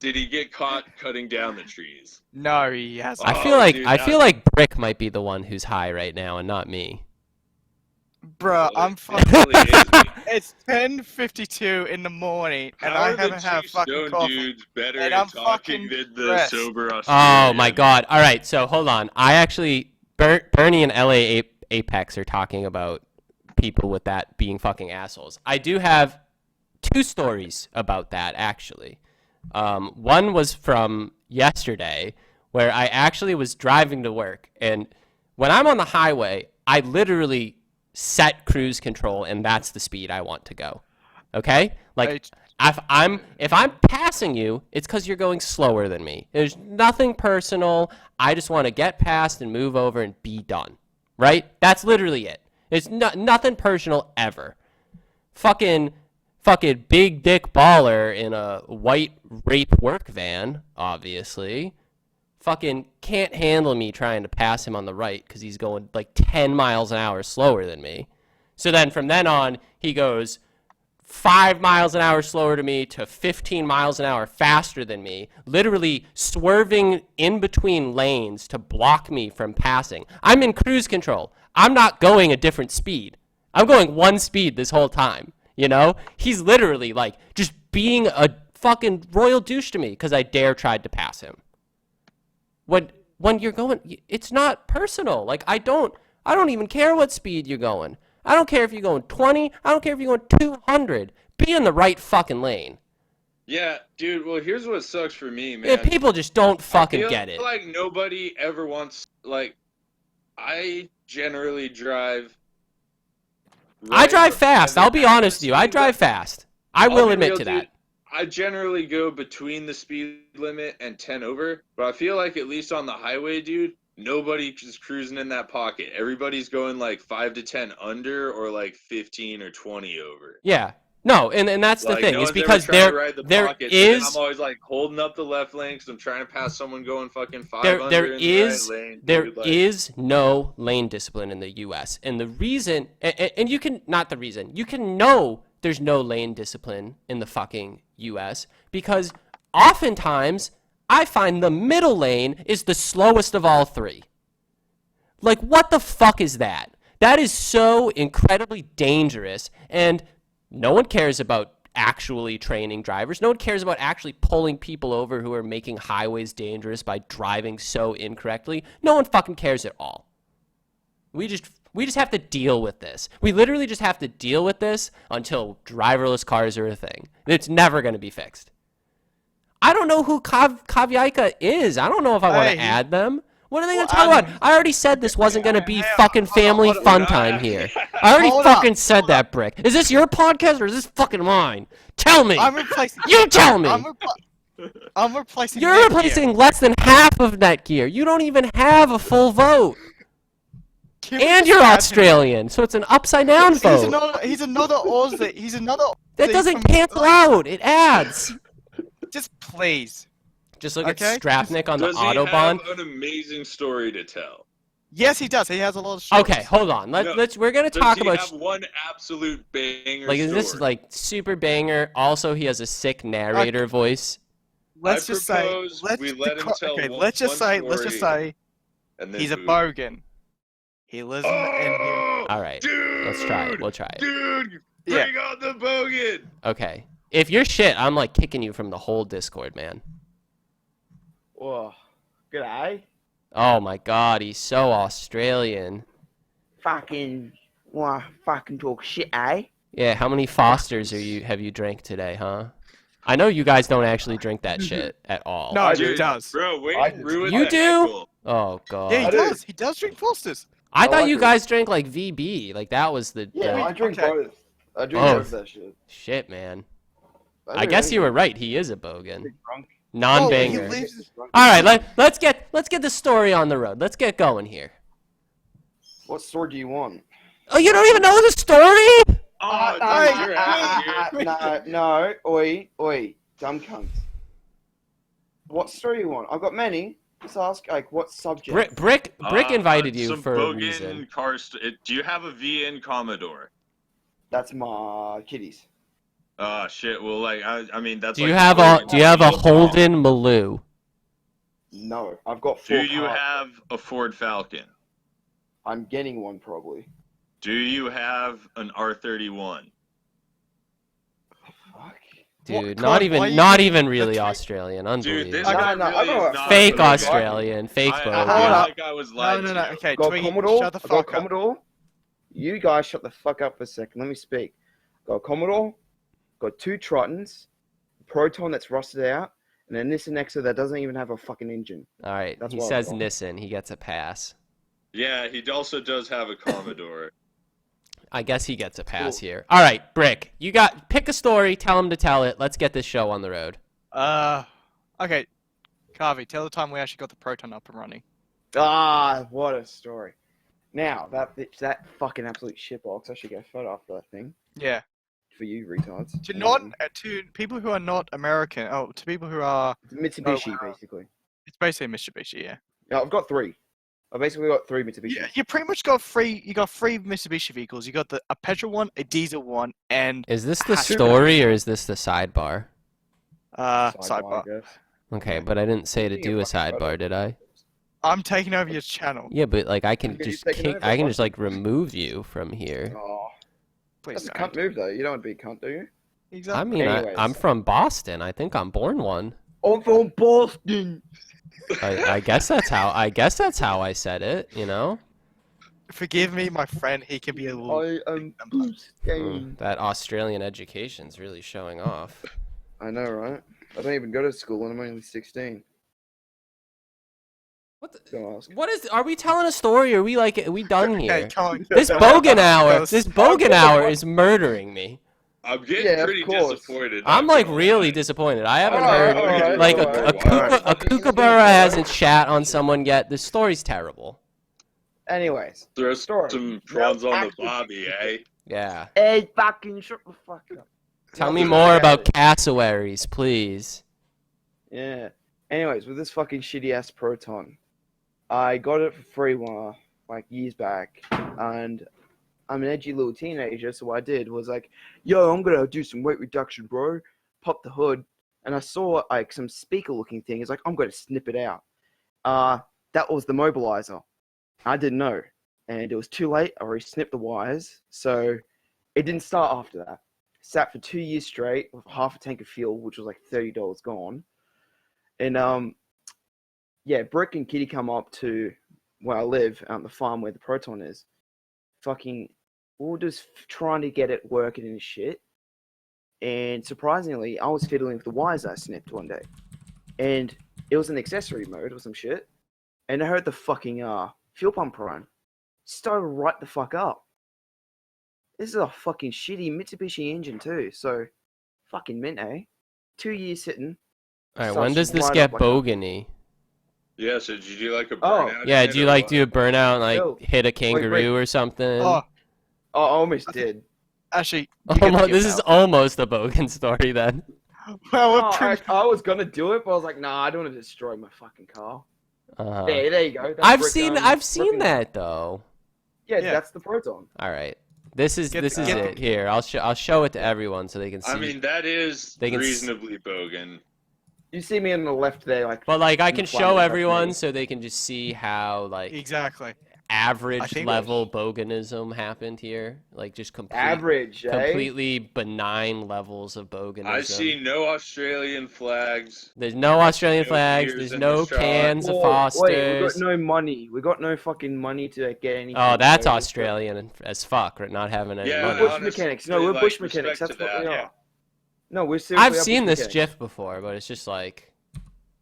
Did he get caught cutting down the trees? No, he hasn't. I feel Oh, like dude, I feel like Brick might be the one who's high right now and not me. Bruh, Well, I'm it fucking. probably is me. It's 10:52 in the morning, and How I are the haven't had two fucking stone coffee. dudes better and at I'm talking fucking than the stressed. sober Australian? Oh my god. All right, so hold on. I actually Bernie and LA Apex are talking about people with that being fucking assholes. I do have 2 stories about that actually. One was from yesterday where I actually was driving to work, and when I'm on the highway, I literally set cruise control and that's the speed I want to go. Okay? Like if I'm passing you, it's because you're going slower than me. There's nothing personal. I just want to get past and move over and be done. Right? That's literally it. It's nothing personal ever. Fucking big dick baller in a white rape work van, obviously. Fucking can't handle me trying to pass him on the right because he's going like 10 miles an hour slower than me. So then from then on, he goes 5 miles an hour slower to me to 15 miles an hour faster than me, literally swerving in between lanes to block me from passing. I'm in cruise control. I'm not going a different speed. I'm going one speed this whole time, you know? He's literally like just being a fucking royal douche to me because I tried to pass him. When you're going, it's not personal. Like I don't even care what speed you're going. I don't care if you're going 20. I don't care if you're going 200. Be in the right fucking lane. Yeah, dude. Well, here's what sucks for me, man. Yeah, people just don't fucking I get it. feel like nobody ever wants. Like, I generally drive. I drive right fast. at I'll the be honest with you. I speed drive limit. fast. I I'll will be admit real, to dude. that. I generally go between the speed limit and 10 over, but I feel like at least on the highway, dude, nobody is cruising in that pocket. Everybody's going like 5 to 10 under or like 15 or 20 over. Yeah. No, and that's the Like, thing. no Is one's ever because trying to ride the there pocket, so then is I'm always like holding up the left lane because I'm trying to pass someone going fucking 5 under there in the is right lane. there Dude, like, is no lane discipline in the U.S. and the reason and you can not the reason you can know there's no lane discipline in the fucking U.S. because oftentimes I find the middle lane is the slowest of all 3. Like what the fuck is that? That is so incredibly dangerous, and no one cares about actually training drivers. No one cares about actually pulling people over who are making highways dangerous by driving so incorrectly. No one fucking cares at all. We just have to deal with this. We literally just have to deal with this until driverless cars are a thing. It's never going to be fixed. I don't know who Kavyaika is. I don't know if I want to add them. What are they going to talk about? I already said this wasn't going to be fucking family fun time here. I already fucking said that, Brick. Is this your podcast or is this fucking mine? Tell me. I'm replacing. You tell me. I'm replacing. You're Netgear. replacing less than half of Netgear. You don't even have a full vote. And you're Australian, so it's an upside down vote. He's another Aussie. He's another. That Aussie doesn't from- cancel out. It adds. Just please. Just look Okay. at Strapnik on the does he Autobahn. have an amazing story to tell? Yes, he does. He has a lot of. Shorts. Okay, hold on. No, We're gonna Does talk he about have one absolute banger like is this story? like super banger. Also, he has a sick narrator voice. Let's I just say. propose we let him tell okay, one- let's just one say. Let's just story say. and then He's a move. bogan. He lives in. Oh, All right, dude, let's try it. We'll try it. Dude, Yeah. bring on the bogan. Okay. If you're shit, I'm like kicking you from the whole Discord, man. Whoa. G'day. Oh my god, he's so Australian. Fucking talk shit, eh? Yeah, how many Fosters have you drank today, huh? I know you guys don't actually drink that shit at all. No, I he do. does. Bro, wait, I do. ruin You the do? heckle. Oh god. Yeah, he I do. does. He does drink Fosters. I thought like you it. guys drank like VB. Like that was the Yeah, I drink Okay. both. I drink Both. both that shit. shit, man. I I do guess you anything. were right. He is a bogan. Big drunk. Non-banger. Oh, he lives- All right, let's get the story on the road. Let's get going here. What sword do you want? Oh, you don't even know the story? Oh, dude, Hey, you're out of here. No, oi, dumb cunt. What story do you want? I've got many. Just ask, like, what subject? Brick invited you Some for a bogan reason. car do you have a VN Commodore? That's my kitties. Oh shit. Well, like I mean that's. Do you like have clearly a Do you have a not small. Holden Maloo? No, I've got Do 4 you cars. have a Ford Falcon? I'm getting one probably. Do you have an R31? Fuck. Dude, Claude, why are you not being even really such a- Australian. Dude, this Unbelievable. guy No, really I got is a not. Fake fucking Australian. Fake I bogan. feel Hold up. like I was No, lied no, to. no. Okay, Got Twiggy, Commodore. shut the I got fuck up. Commodore. You guys shut the fuck up for a second. Let me speak. Got Commodore. Got 2 Trotons. Proton that's rusted out, and a Nissan Nexo that doesn't even have a fucking engine. All right, That's he what I've says got. Nissan. He gets a pass. Yeah, he also does have a Commodore. I guess he gets a pass Cool. here. All right, Brick, pick a story. Tell him to tell it. Let's get this show on the road. Okay, Carvey, tell the time we actually got the Proton up and running. Ah, what a story. Now, that bitch, that fucking absolute shitbox, I should get fed after that thing. Yeah. For you retards. To people who are not American, to people who are, Mitsubishi, wow. basically. it's basically a Mitsubishi, yeah. Yeah, I've got 3. I've basically got 3 Mitsubishi. Yeah, you pretty much got three. You got 3 Mitsubishi vehicles. You got a petrol one, a diesel one, and Is this the Hatchback. story or is this the sidebar? sidebar. I guess. Okay, but I didn't say to Taking do a a fucking sidebar, photo. did I? I'm taking over your channel. Yeah, but like I can Okay, just you've taken over, I can what? just like remove you from here. Oh, Please that's a don't. cunt move, though. You don't want to be a cunt, do you? Exactly. I mean, Anyways. I'm from Boston. I think I'm born one. I'm from Boston. I guess that's how I said it. You know, Forgive me, my friend. He can be a little. I am Boston. that Australian education's really showing off. I know, right? I don't even go to school and I'm only 16. What? Don't ask. What is? Are we telling a story? Or are we done Okay, here? come on. This Come on. bogan hour. Goes- This bogan hour is murdering me. I'm getting Yeah, of pretty course. disappointed. I'm not like gonna really lie. disappointed. I haven't Alright, heard alright, like alright. a kookaburra hasn't shat on someone yet. This story's terrible. Anyways. Throw Story. some prawns on the actually- bobby, eh? Yeah. Hey, fucking shut the fuck up. Tell me more about cassowaries, please. Yeah. Anyways, with this fucking shitty ass Proton, I got it for free like years back, and I'm an edgy little teenager, so what I did was like, yo, I'm gonna do some weight reduction, bro. Pop the hood, and I saw like some speaker looking thing. It's like, I'm gonna snip it out. That was the mobilizer. I didn't know, and it was too late. I already snipped the wires, so it didn't start after that. Sat for 2 years straight with half a tank of fuel, which was like $30 gone. And yeah, Brick and Kitty come up to where I live, the farm where the Proton is. Fucking, we were just trying to get it working and shit. And surprisingly, I was fiddling with the wires I snipped one day. And it was an accessory mode or some shit. And I heard the fucking fuel pump run. Started right the fuck up. This is a fucking shitty Mitsubishi engine too, so fucking mint, eh? 2 years sitting. All right, Starts when does this right get up like a- bogany? Yeah, so did you do like a Oh. burnout? Yeah, hit do you or like what? do a burnout and like Yo, hit a kangaroo or something? Oh, I almost did. actually, you get Almost, to this give is out. almost a bogan story then. Well, we're Oh, pretty- I was gonna do it, but I was like, nah, I don't want to destroy my fucking car. Uh, There you go. That's I've Brick, seen Brick- that though. Yeah, Yeah. that's the Proton. All right, this is Get- this is get- it. Here, I'll show it to everyone so they can see. I mean, that is They can reasonably bogan. You see me on the left there, like. but like I in can front show of me. everyone so they can just see how like exactly. I average think level boganism happened here. Like just Average, eh? completely benign levels of boganism. I see no Australian flags. There's no Australian no flags. beers There's in no the shop. cans of Wait, we Fosters. got no money. We got no fucking money to get anything. Oh, that's so- Australian as fuck, right? Not having any Yeah, We're money. bush honestly, mechanics. No, we're like, bush mechanics. respect That's to what we that, are. yeah. No, we're seriously. I've are seen bush this mechanics. GIF before, but it's just like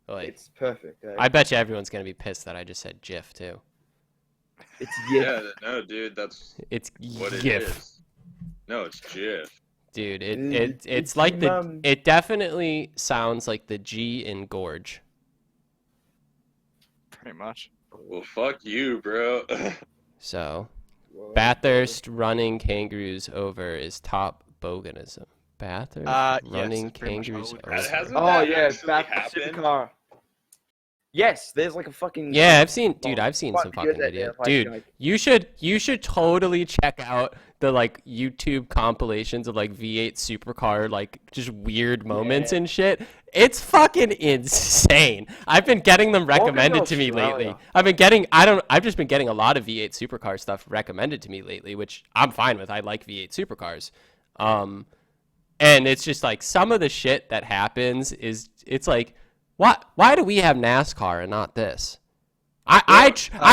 It's perfect. Eh? I bet you everyone's gonna be pissed that I just said GIF too. It's Yeah, no, dude, that's It's what it GIF, is. No, it's GIF. dude. It's It's like the. mum. It definitely sounds like the G in Gorge. Pretty much. Well, fuck you, bro. So Whoa. Bathurst running kangaroos over is top boganism. Bathurst Yes, running pretty much, I kangaroos would over. Hasn't Oh that yeah, actually back happened? supercar. Yes, there's like a fucking Yeah, I've seen some videos fucking out there, videos. like, Dude, you should totally check out the like YouTube compilations of like V8 supercar like just weird moments Yeah. and shit. It's fucking insane. I've been getting them Welcome to recommended to me lately. Australia. I've just been getting a lot of V8 supercar stuff recommended to me lately, which I'm fine with. I like V8 supercars. And it's just like some of the shit that happens it's like why do we have NASCAR and not this? I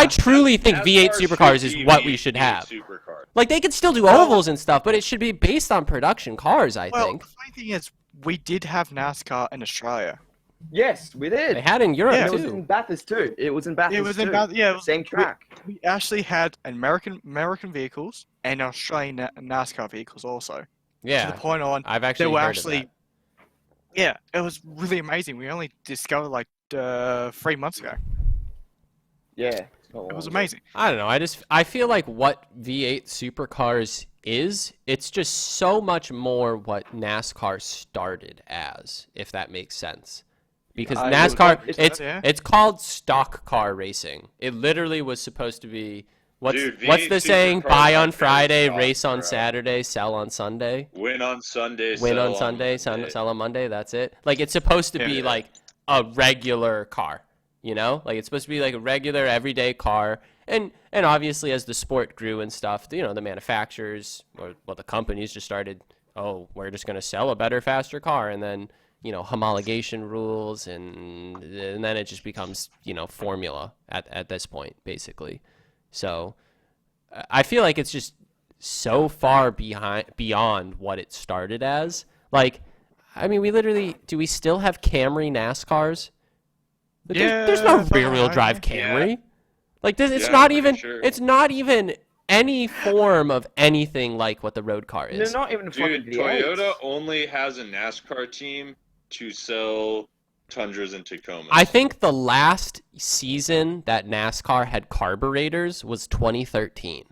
truly think V8 NASCAR supercars should is be what we V8 should have. Supercar. Like they could still do ovals and stuff, but it should be based on production cars, I Well, think. the funny thing is, we did have NASCAR in Australia. Yes, we did. They had in Europe Yeah, And it was too. in Bathurst too. It was in Bathurst It was in too. yeah, it was Same track. We actually had American vehicles and Australian NASCAR vehicles also. To Yeah. the point on, I've they actually were heard actually, of that. yeah, it was really amazing. We only discovered like 3 months ago. Yeah. it's not It was long. amazing. I don't know. I feel like what V8 supercars is, it's just so much more what NASCAR started as, if that makes sense. Because I NASCAR, would- yeah. it's called stock car racing. It literally was supposed to be what's Dude, what's V8 the saying? supercars Buy are on Friday, stock, race on bro. Saturday, sell on Sunday. Win on Sunday, Win sell on Sunday, Monday. sell on Monday. That's it. Like it's supposed to be Yeah. like a regular car, you know? Like it's supposed to be like a regular everyday car. And obviously as the sport grew and stuff, you know, the manufacturers or the companies just started, oh, we're just going to sell a better, faster car, and then you know homologation rules and then it just becomes you know formula at this point basically. So I feel like it's just so far beyond what it started as. Like, I mean, do we still have Camry NASCARs? There's no Yeah, rear-wheel drive Yeah. Camry. Like this, it's Yeah, not I'm even. pretty sure. It's not even any form of anything like what the road car They're is. not even fucking Dude, V8s. Toyota only has a NASCAR team to sell Tundras and Tacomas. I think the last season that NASCAR had carburetors was 2013.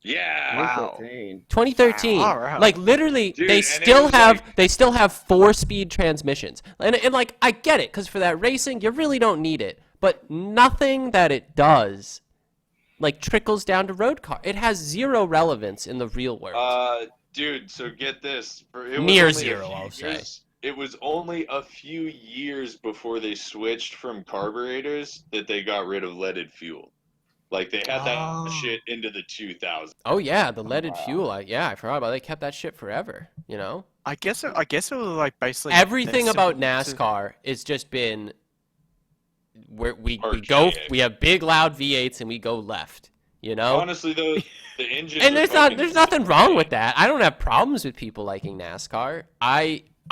Yeah. Wow. 2013. 2013. Wow, alright. Like literally, Dude, they and it still was have like- they still have 4-speed transmissions, and like I get it because for that racing you really don't need it, but nothing that it does like trickles down to road car. It has zero relevance in the real world. Dude, so get this. It was Near only a zero, few I'll say. years- It was only a few years before they switched from carburetors that they got rid of leaded fuel. Like they had that Oh. shit into the 2000s. Oh yeah, the leaded wow. fuel. I forgot about it. They kept that shit forever. You know, I guess it was like basically everything their about simple- NASCAR is just been where we go. Archaic. We have big loud V8s and we go left. You know. Honestly, though, the engine. And there's nothing wrong with that. I don't have problems with people liking NASCAR.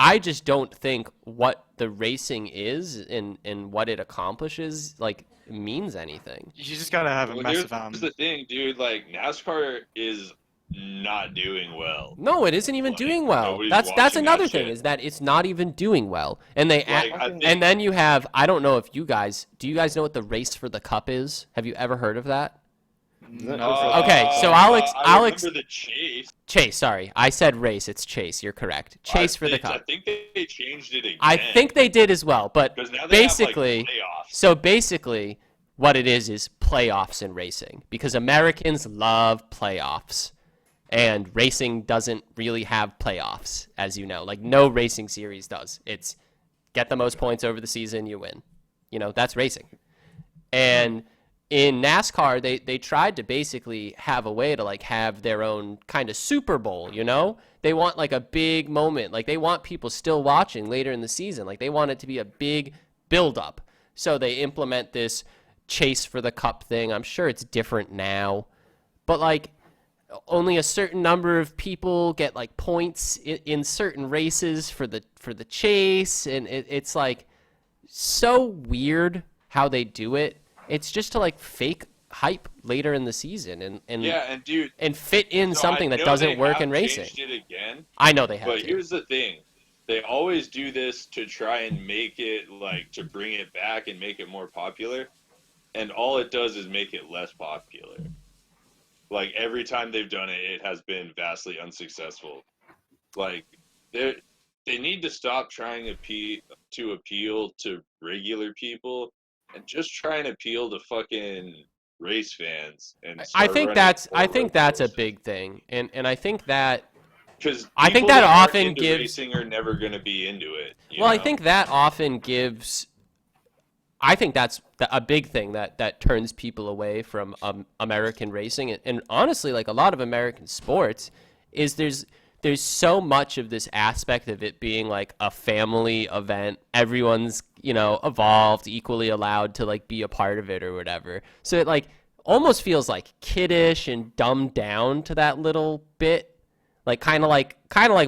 I just don't think what the racing is and what it accomplishes like means anything. You just gotta have a Well, massive here's the thing, dude. Like NASCAR is not doing well. No, it isn't even Like, doing well. nobody's That's watching another that thing shit. is that it's not even doing well. And they Like, I think, and then you have I don't know if do you guys know what the race for the cup is? Have you ever heard of that? Okay, so I'll remember the chase. Chase, sorry. I said race, it's Chase. You're correct. Chase for the I cup. think they changed it again. I think they did as well, but because now they basically have, like, playoffs. so basically what it is playoffs in racing because Americans love playoffs and racing doesn't really have playoffs as you know. Like no racing series does. It's get the most points over the season, you win. You know, that's racing. And in NASCAR, they tried to basically have a way to like have their own kind of Super Bowl, you know? They want like a big moment. Like they want people still watching later in the season. Like they want it to be a big build up. So they implement this chase for the cup thing. I'm sure it's different now. But like only a certain number of people get like points in certain races for the chase and it's like so weird how they do it. It's just to like fake hype later in the season and Yeah, and dude, and fit in so something I that know doesn't they work have in racing. changed it again, I know they have but to. here's the thing: they always do this to try and make it like to bring it back and make it more popular, and all it does is make it less popular. Like every time they've done it, it has been vastly unsuccessful. Like they need to stop trying to appeal to regular people and just try and appeal to fucking race fans. And I start think running that's more road a courses. big thing, and I think that Because I think people that aren't often into gives. racing are never going to be into it. You Well, I know? think that often gives. I think that's a big thing that turns people away from American racing, and honestly, like a lot of American sports, is there's so much of this aspect of it being like a family event. Everyone's evolved, equally allowed to like be a part of it or whatever. So it like almost feels like kiddish and dumbed down to that little bit, like kind of like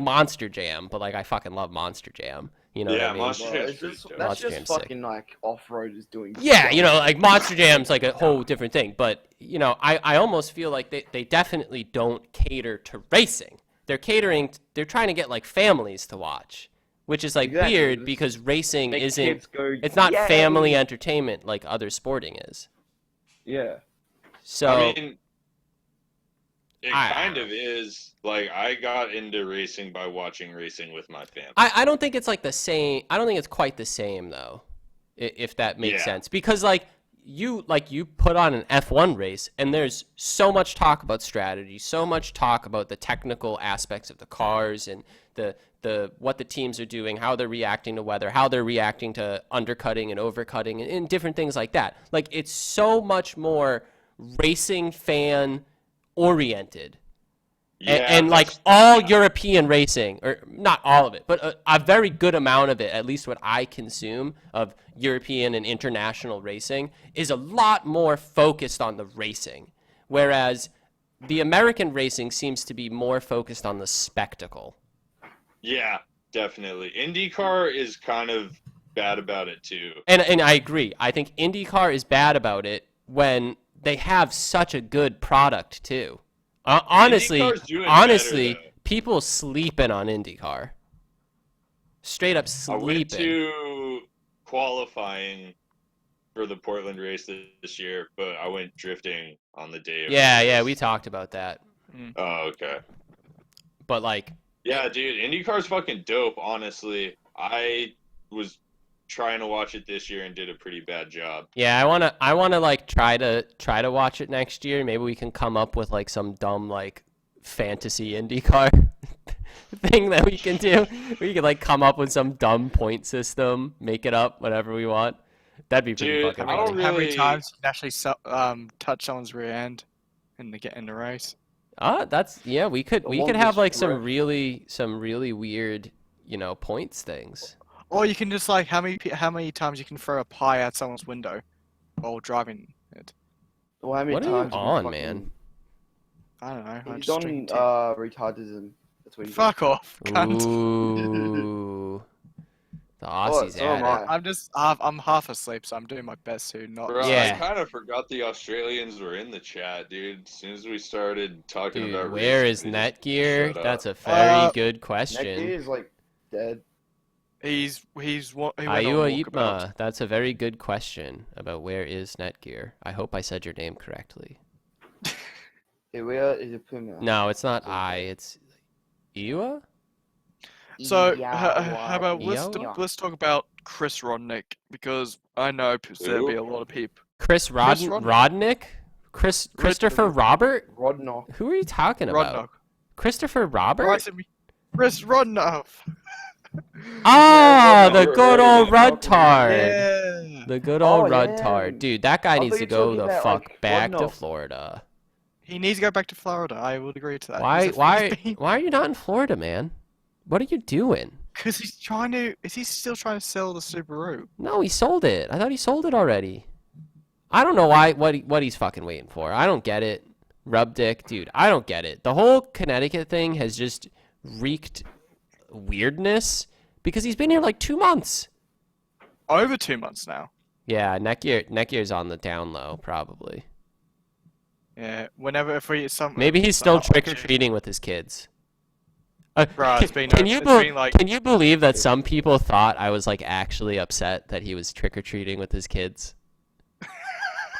Monster Jam, but like I fucking love Monster Jam. You know what I mean? Monster Well, Jam's it's pretty just, dope. that's Monster just Jam's sick. fucking like off-roaders doing. Yeah, stuff. like Monster Jam's like a whole different thing. But, I almost feel like they definitely don't cater to racing. They're trying to get like families to watch, which is like Exactly. weird because racing Make isn't, kids go, it's not "Yay!" family entertainment like other sporting is. Yeah. So, I mean, it I- kind of is. Like, I got into racing by watching racing with my family. I don't think it's like the same. I don't think it's quite the same though, if that makes Yeah. sense. Because you put on an F1 race and there's so much talk about strategy, so much talk about the technical aspects of the cars and the what the teams are doing, how they're reacting to weather, how they're reacting to undercutting and overcutting and different things like that. Like it's so much more racing fan oriented. And like all European racing, or not all of it, but a very good amount of it, at least what I consume of European and international racing, is a lot more focused on the racing. Whereas the American racing seems to be more focused on the spectacle. Yeah, definitely. IndyCar is kind of bad about it too. And I agree. I think IndyCar is bad about it when they have such a good product too. Honestly, IndyCar's doing better, though. people sleeping on IndyCar. Straight up I went sleeping. to qualifying for the Portland race this year, but I went drifting on the day of the Yeah, race. we talked about that. Oh, okay. But like, Yeah, dude, IndyCar's fucking dope, honestly. I was trying to watch it this year and did a pretty bad job. yeah, I wanna like try to watch it next year. Maybe we can come up with like some dumb like fantasy IndyCar thing that we can do. We can like come up with some dumb point system, make it up, whatever we want. That'd be pretty Dude, fucking I don't funny. How many really- times you can actually touch someone's rear end in the race? We could The have longest like drift. some really weird, points things. Or you can just like how many times you can throw a pie at someone's window while driving it. Well, how many What are you times have on, fucking- man? I don't know. I'm He's just on drinking tea. retardism. That's what he's on. Fuck off, cunt. Ooh, the Aussies so am at it. I. I'm half asleep, so I'm doing my best to not. Bro, Yeah. I kind of forgot the Australians were in the chat, dude. As soon as we started talking Dude, about where is racing, they just Netgear? shut up. That's a very good Netgear question. is like dead. He went on Ayua walkabout. Ipma, that's a very good question about where is Netgear. I hope I said your name correctly. Where is a puma? No, it's not it's Iwa? So Yeah, how about Yo. let's talk about Chris Rodnick, because I know there'll be a lot of people. Chris Rodnick. Rodnick? Christopher Robert? Rodnock. Who are you talking about? Rodnock. Christopher Robert? Chris Rodnock. Oh, the Rodnock. good old Yeah. Rudtard. Yeah. The good old Oh, yeah. Rudtard. Dude, that guy I needs thought to you go were the talking about, fuck like, back to Rodnock. Florida. He needs to go back to Florida. I would agree to that. Why are you not in Florida, man? What are you doing? Because he's trying to. Is he still trying to sell the Subaru? No, he sold it. I thought he sold it already. I don't know what he's fucking waiting for. I don't get it. Rub dick, dude. I don't get it. The whole Connecticut thing has just wreaked weirdness because he's been here like 2 months. Over 2 months now. Yeah, Netgear's on the down low, probably. Yeah. Whenever if we some. Maybe he's still trick or treating with his kids. Bro, it's been. Can it's you been like. can you believe that some people thought I was like actually upset that he was trick or treating with his kids?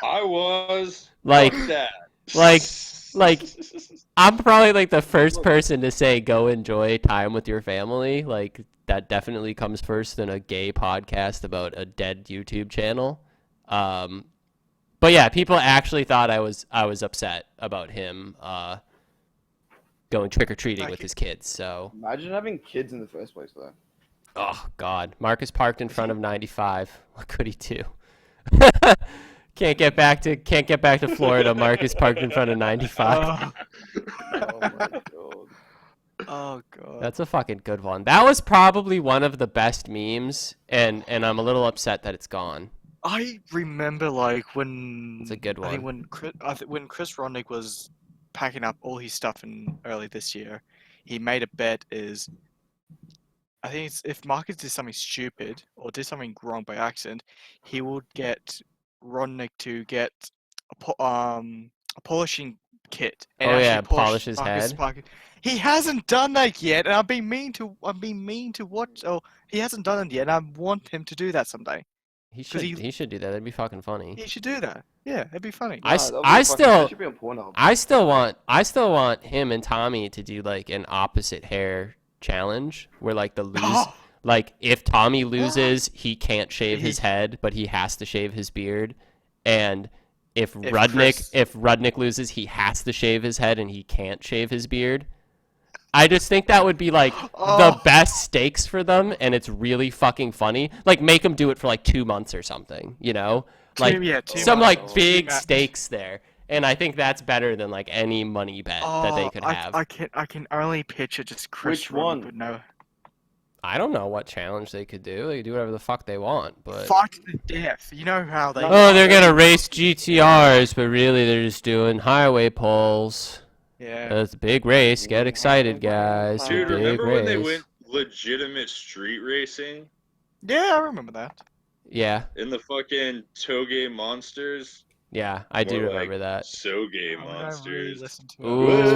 I was. Like- Fuck that. like- I'm probably like the first person to say go enjoy time with your family. Like that definitely comes first in a gay podcast about a dead YouTube channel. But yeah, people actually thought I was upset about him going trick or treating with his kids. So Imagine having kids in the first place, though. oh God, Marcus parked in front of 95. What could he do? Can't get back to Florida. Marcus parked in front of 95. Oh my god. Oh god. That's a fucking good one. That was probably one of the best memes, and I'm a little upset that it's gone. I remember like when It's a good I think one. when Chris Rodnick was packing up all his stuff in early this year, he made a bet I think it's if Marcus did something stupid or did something wrong by accident, he would get Rodnick to get a polishing kit and Oh, actually yeah, polish his Marcus' head. pocket. He hasn't done that yet, and I've been mean to watch. Oh, he hasn't done it yet, and I want him to do that someday. He should do that. That'd be fucking funny. He should do that. Yeah, it'd be funny. I that'll be I fucking- still- that should be on Pornhub. I still want him and Tommy to do like an opposite hair challenge where like like if Tommy loses, he can't shave his head, but he has to shave his beard, and if Rudnick loses, he has to shave his head and he can't shave his beard. I just think that would be like the best stakes for them, and it's really fucking funny. Like make them do it for like 2 months or something, you know? Like some months. like big stakes there. And I think that's better than like any money bet that they could have. I can only picture just Chris. Which one? But no. I don't know what challenge they could do. They could do whatever the fuck they want, but Fight to the death. You know how they. oh, they're gonna race GTRs, but really they're just doing highway polls. Yeah. It's a big race. Get excited, guys. Dude, Big remember when they race. went legitimate street racing Yeah, I remember that. Yeah, in the fucking Toge Monsters? yeah, I do More remember like that. Soge I really Monsters. listened to it.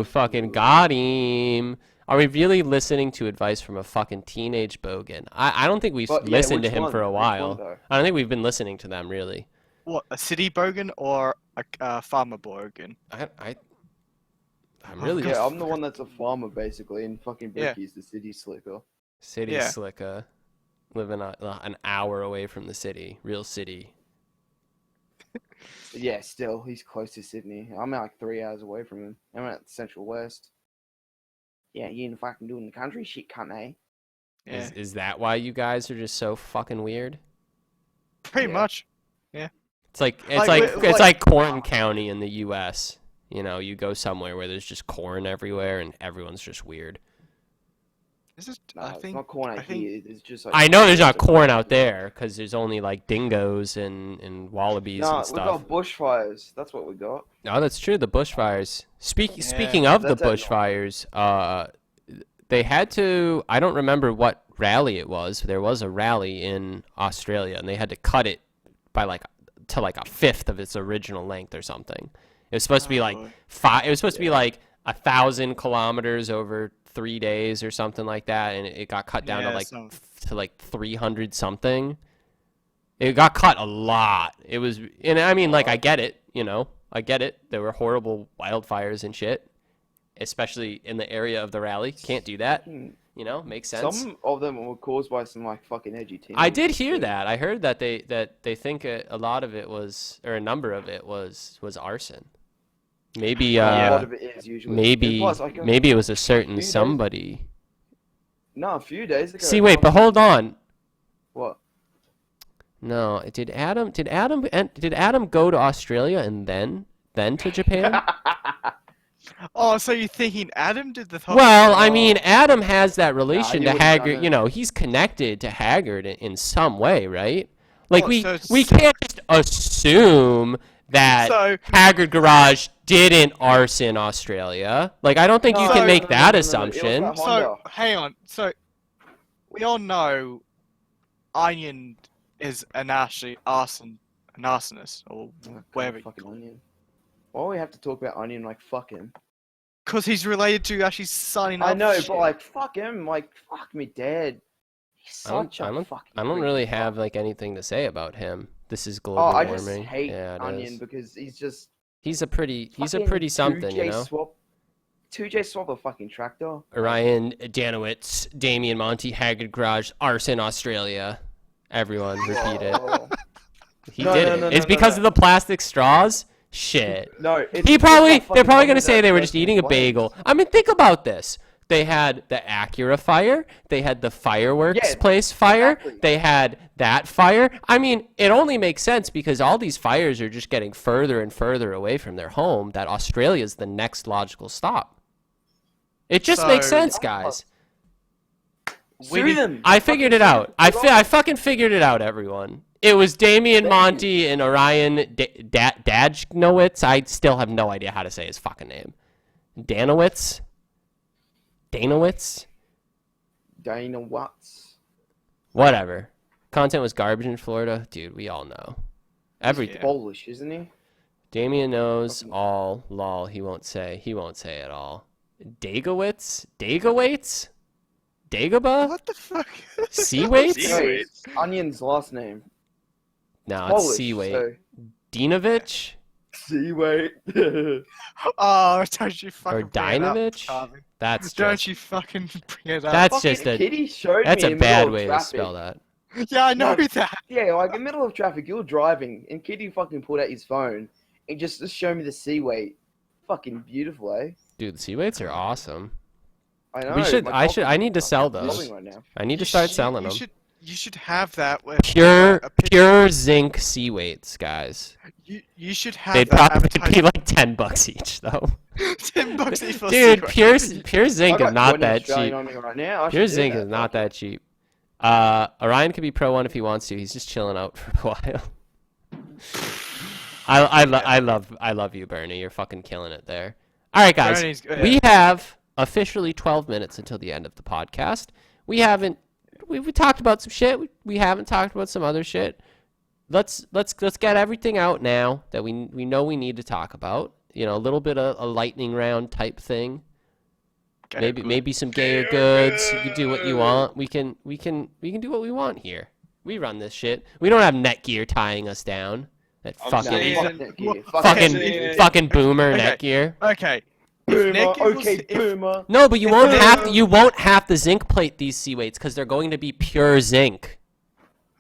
Ooh, fucking got him. Are we really listening to advice from a fucking teenage bogan? I don't think we've But, yeah, listened to which him one? for a Which one, while. though? I don't think we've been listening to them really. What, a city bogan or a farmer bogan? I'm really Yeah, I'm the one that's a farmer basically, and fucking Yeah. Bricky's the city slicker. city Yeah. slicka, living an hour away from the city, real city. But yeah, still, he's close to Sydney. I'm like 3 hours away from him. I'm at Central West. Yeah, you ain't fucking doing the country shit, cunt, eh? Yeah. Is that why you guys are just so fucking weird? Pretty Yeah. much. It's like Like, like Corn County in the U.S. You know, you go somewhere where there's just corn everywhere and everyone's just weird. This is. No, I it's think. not corn out I think- here. It's just like I know there's not it's like- corn out there because there's only like dingoes and wallabies No, and we stuff. got bushfires. That's what we got. Oh, that's true. The bushfires. Yeah, Speaking of the that's at- bushfires, they had to. I don't remember what rally it was. There was a rally in Australia, and they had to cut it by to a fifth of its original length or something. It was supposed to be like boy. It was supposed to be like 1,000 kilometers over 3 days or something like that, and it got cut down Yeah, to like 300 something. It got cut a lot. It was, and I mean, like I get it, you know, I get it. There were horrible wildfires and shit, especially in the area of the rally. Can't do that, you know. Makes sense. Some of them were caused by some like fucking edgy teams. I did hear that. I heard that they think a lot of it was, or a number of it was arson. Maybe A lot of it is usually. maybe And plus, like, maybe it was a certain few days- somebody. No, a few days ago. See, wait, but hold on. What? No, did Adam go to Australia and then to Japan? Oh, so you're thinking Adam did the? Well, I mean, Adam has that relation he to would've done Haggard. it. You know, he's connected to Haggard in some way, right? Like Oh, so we can't just assume that So- Haggard Garage didn't arson Australia. Like I don't think you No, can no, make no, that no, no, no, it was assumption. that So Honda. hang on. So we all know Onion is an arsonist or whatever. Fucking Onion. Why do we have to talk about Onion like fuck him? Because he's related to actually signing up. I know, shit. but like fuck him, like fuck me dead. He's I don't, such a fucking. I don't freaking really fuck. have like anything to say about him. This is global Oh, I just warming. hate Yeah, it Onion is. because he's just. He's a pretty fucking something, you 2J know. Swap, 2J swap a fucking tractor. Ryan Danowitz, Damian Monty, Haggard Garage, arson Australia. Everyone, repeat it. Oh. He No, did no, it. no, It's no, because no. of the plastic straws. Shit. No, They're it's probably not fucking gonna coming say out they were first just eating a in bagel. flames. I mean, think about this. They had the Acura fire. They had the fireworks Yeah, place fire. exactly. They had that fire. I mean, it only makes sense because all these fires are just getting further and further away from their home. That Australia's the next logical stop. It just makes So- sense, guys. Sue them. I figured it out. I fucking figured it out, everyone. It was Damian Monty and Orion Dajnowitz. I still have no idea how to say his fucking name. Danowitz? Dana Watts. Whatever. Content was garbage in Florida. Dude, we all know. Everything. Polish, isn't he? Damien knows all. Lol, he won't say. He won't say it all. Dagowitz? Dagaba? What the fuck? Seawaits? Seawaits. Onion's last name. No, it's Polish. Seawait. So. Dinovich? Seawait. Oh, don't you Or fucking bring it up, Dinovich? Carvin. That's Don't just, you fucking bring it up. that's just a, Kitty showed that's me a in the bad middle of way to traffic. spell that. Yeah, I know No. that. Yeah, like in the middle of traffic, you're driving, and Kitty fucking pulled out his phone and just showed me the Seawait. Fucking beautiful, eh? Dude, the Seawaits are awesome. I know. We should, my I need to coffee's sell fucking those. flowing right now. I need to You start should- selling you them. You should have that with Pure zinc Seawaits, guys. You should have They'd that probably advertised- be like $10 each, though. $10 each for Dude, Seaway. pure zinc I is got not 20 that Australian cheap. on me right now. I Pure should do zinc that, is not fuck it. that cheap. Orion could be Pro 1 if he wants to. He's just chilling out for a while. I love you, Bernie. You're fucking killing it there. All right, guys. Bernie's good. We have officially 12 minutes until the end of the podcast. We talked about some shit. We haven't talked about some other shit. Let's get everything out now that we know we need to talk about. You know, a little bit of a lightning round type thing. Maybe some gayer goods. You can do what you want. We can do what we want here. We run this shit. We don't have Netgear tying us down. That I'm fucking saying- Fuck that gear. Okay. fucking boomer Okay. Netgear. Okay. Boomer, Nick, okay, boomer. No, but you won't have to zinc plate these Seawaits because they're going to be pure zinc.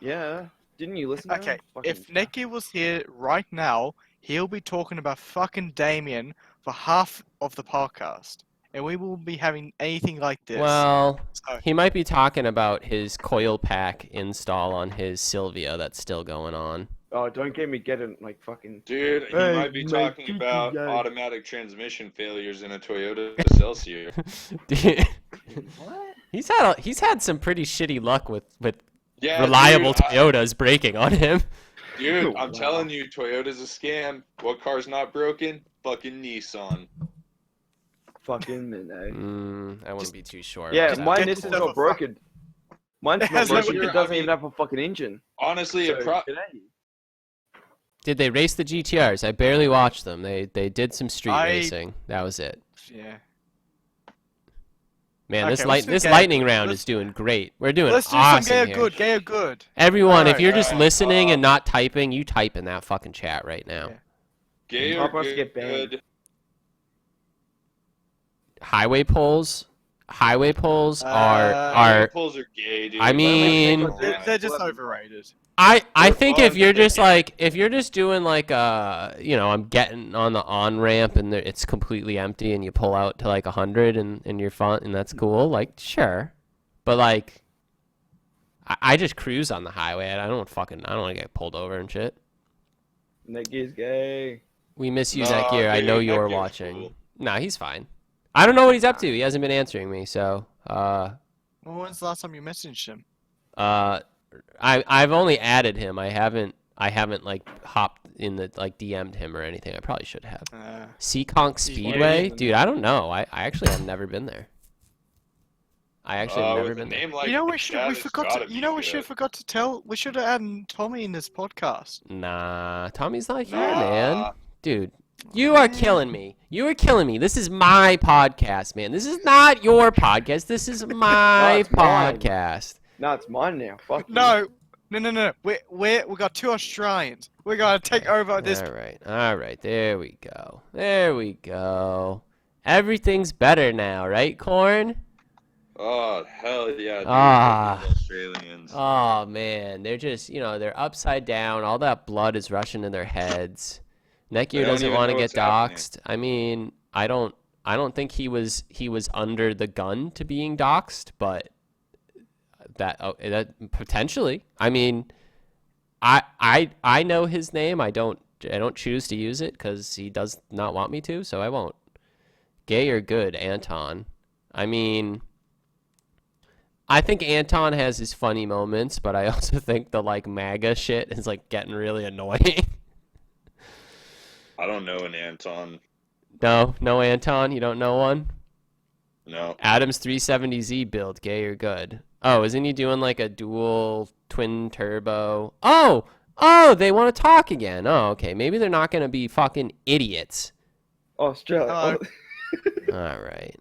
Yeah. Didn't you listen to Okay, him? Fucking- if Nicky was here right now, he'll be talking about fucking Damien for half of the podcast. And we won't be having anything like this. Well, So- he might be talking about his coil pack install on his Sylvia that's still going on. Oh, don't get me getting like fucking. Dude, he Hey, might be mate, talking keep about it going. automatic transmission failures in a Toyota Excelsior. Dude, What? he's had some pretty shitty luck with Yeah, reliable dude, Toyotas breaking on him. Dude, I'm Wow. telling you, Toyota's a scam. What car's not broken? Fucking Nissan. Fucking minute. I wouldn't be too sure. Yeah, about my that. Get Nissan's yourself not a broken. Mine's It not has no- broken. It I doesn't mean- even have a fucking engine. Honestly, So, it Did they race the GTRs? I barely watched them. They did some street I- racing. That was it. Yeah. Man, Okay, let's do this gay- lightning round let's- is doing great. We're doing Let's do awesome some gay here. or good. Gay or good. Everyone, if Alright, you're just alright, listening and not typing, you type in that fucking chat right now. Yeah. gay Top or us get banned. good. Highway poles Uh, are. Pulls are gay, dude. I mean- They're just overrated. I They're think fun, if you're but they're just like if you're just doing like I'm getting on the on ramp and it's completely empty and you pull out to like 100 and you're fun and that's cool, like sure, but like I just cruise on the highway and I don't want to get pulled over and shit. Netgear's gay. We miss you, No, Netgear. I dude, know you're Netgear's watching. cool. Nah, he's fine. I don't know what he's up to. He hasn't been answering me, so Well, when's the last time you messaged him? I've only added him. I haven't like hopped in the like DM'd him or anything. I probably should have. Seekonk Speedway, even- dude. I don't know. I actually have never been there. I actually have never With a been there. name like You know that, we should it's gotta be good. forgot to tell. We should have added Tommy in this podcast. Nah, Tommy's not here, Nah. man. Dude, you are killing me. You are killing me. This is my podcast, man. This is not your podcast. This is my it's mine. podcast. No, it's mine now. Fuck you. No. We got two Australians. We're gonna take over this. All right. There we go. Everything's better now, right, Corn? Oh, hell yeah, dude. Ah. Fucking Australians. Oh man, they're just they're upside down. All that blood is rushing in their heads. They Netgear don't doesn't even want to know get what's happening. doxxed. I mean, I don't think he was under the gun to being doxxed, but that potentially. I mean, I know his name. I don't choose to use it because he does not want me to, so I won't. Gay or good, Anton. I mean, I think Anton has his funny moments, but I also think the like MAGA shit is like getting really annoying. I don't know an Anton. No Anton, you don't know one? No. Adam's 370Z build, gay or good? Oh, isn't he doing like a dual twin turbo? Oh, they want to talk again. Oh, okay. Maybe they're not going to be fucking idiots. Australia. Hello. All right.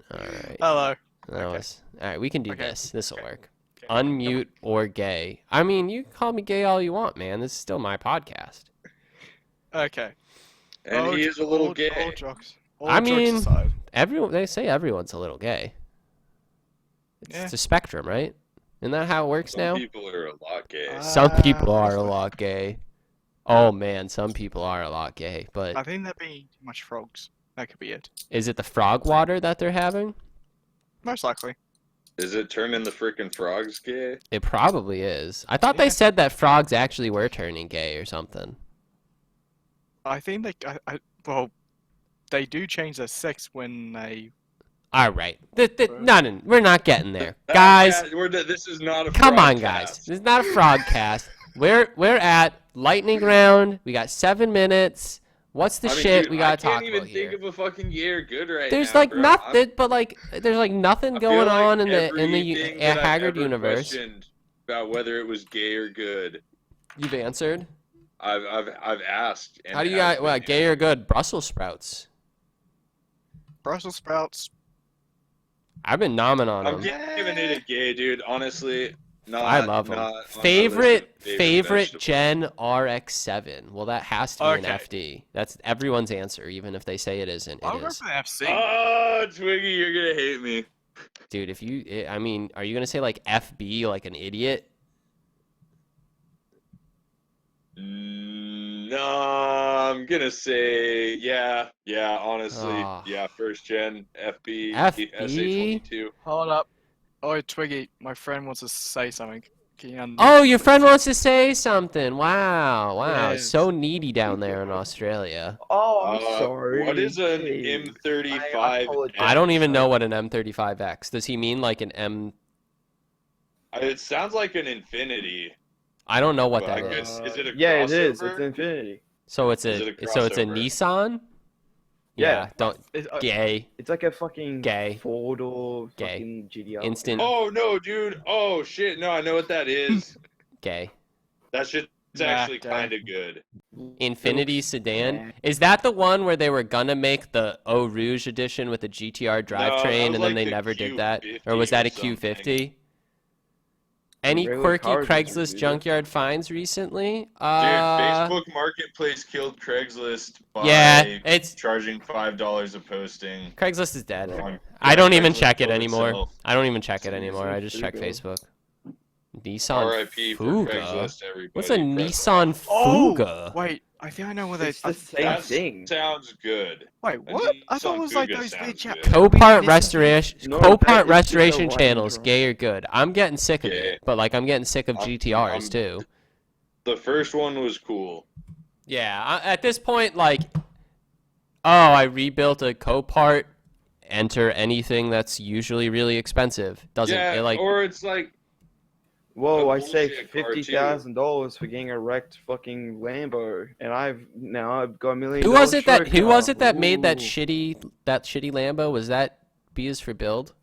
Hello. That was all right. We can do Okay. this. This will Okay. work. Okay. Unmute or gay. I mean, you can call me gay all you want, man. This is still my podcast. Okay. And he is a little gay. All jokes. All I jokes mean, aside. they say everyone's a little gay. Yeah. It's a spectrum, right? Isn't that how it works Some now? people are a lot gay. Some people are a honestly, lot gay. Oh man, some people are a lot gay. But I think they're being too much frogs. That could be it. is it the frog water that they're having? Most likely. Is it turning the freaking frogs gay? It probably is. I thought they Yeah. said that frogs actually were turning gay or something. I think well, they do change their sex when they. All right. No, we're not getting there, guys. This is not a Come frog on, guys. cast. This is not a frog cast. We're at lightning round. We got 7 minutes. What's the I mean, shit dude, we gotta I talk can't even about think here? of a fucking gay or good right There's now, like bro. nothing, but like there's like nothing I feel going like on in the everything that I've Haggard ever universe. questioned about whether it was gay or good, You've answered. I've asked. And How do you has got what been gay or good? Brussels sprouts. Brussels sprouts. I've been nomming on I'm them. giving it a gay, dude. Honestly, not. I love them. not on my list of Favorite vegetables. Gen RX-7. Well, that has to be an Okay. FD. That's everyone's answer, even if they say it isn't. I'll It go is. for the FC. Oh, Twiggy, you're gonna hate me. Dude, I mean, are you gonna say like FB like an idiot? No, I'm gonna say yeah. Honestly, Ah. yeah. First gen FB FB? SA22. Hold up. Oh, Twiggy, my friend wants to say something. Can you Oh, your friend wants to say something. Wow. Yes. So needy down there in Australia. Oh, I'm sorry. What is an Jeez. M35? I apologize. I don't even know what an M35X. Does he mean like an M? It sounds like an Infinity. I don't know what Well, that I is. guess- is it a Yeah, it is. crossover? It's Infinity. So it's Is a it a so it's a crossover? Nissan. Yeah. Don't gay It's like a fucking Gay. four-door Gay. fucking GDR. instant Oh no, dude! Oh shit! No, I know what that is. gay. That shit's Nah, actually dang. kind of good. Infinity Looks sedan. bad. Is that the one where they were gonna make the Eau Rouge edition with the GTR that drivetrain was and then like they the never did that? Q50 Or was that a or something. Q50? Any Regular quirky cars was Craigslist reviewed. junkyard finds recently? Dude, Facebook Marketplace killed Craigslist by Yeah, it's charging $5 a posting. Craigslist is dead. On- I don't yeah, even Craigslist check it killed anymore. itself. I don't even check it Seriously, anymore. I just check Fuga. Facebook. Nissan RIP for Fuga. Craigslist, everybody. What's a Press Nissan Oh, Fuga? wait. I think I know where they. It's the same That thing. sounds good. Wait, A what? I thought it Nissan was like Fuga those sounds big good. Copart Nissan- restoration, No, that is Copart just a restoration Range channels, Rover. gay or good. I'm getting sick of Gay. it, but like I'm getting sick of I'm- GTRs I'm- too. The first one was cool. Yeah, at this point, like, oh, I rebuilt a Copart. Enter anything that's usually really expensive. Doesn't Yeah, it like? or it's like Whoa, a I saved bullshit car, too. $50,000 for getting a wrecked fucking Lambo, and I've got $1 million. Who was it that made that Ooh. shitty Lambo? Was that B is for build?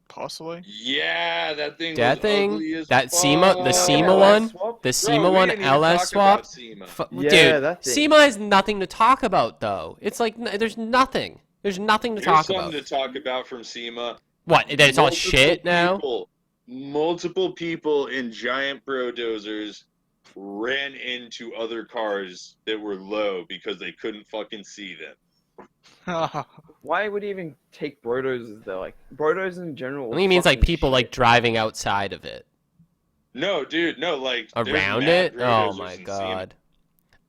Possibly. yeah, that thing. That was thing? ugly as That SEMA- the fuck. SEMA LS one? swap? The Bro, SEMA we one didn't even LS talk swap? about SEMA. Yeah, Dude, that thing. SEMA has nothing to talk about though. It's like there's nothing. There's nothing to Here's talk something about. to talk about from SEMA. What? That it's all Multiple shit now? Multiple people in giant bulldozers ran into other cars that were low because they couldn't fucking see them. Why would he even take Brodos there? Like, Brodos in general. I think he means like fucking people shit. like driving outside of it. No, dude, no, like there's Around mad it? Oh Brodozers my in god.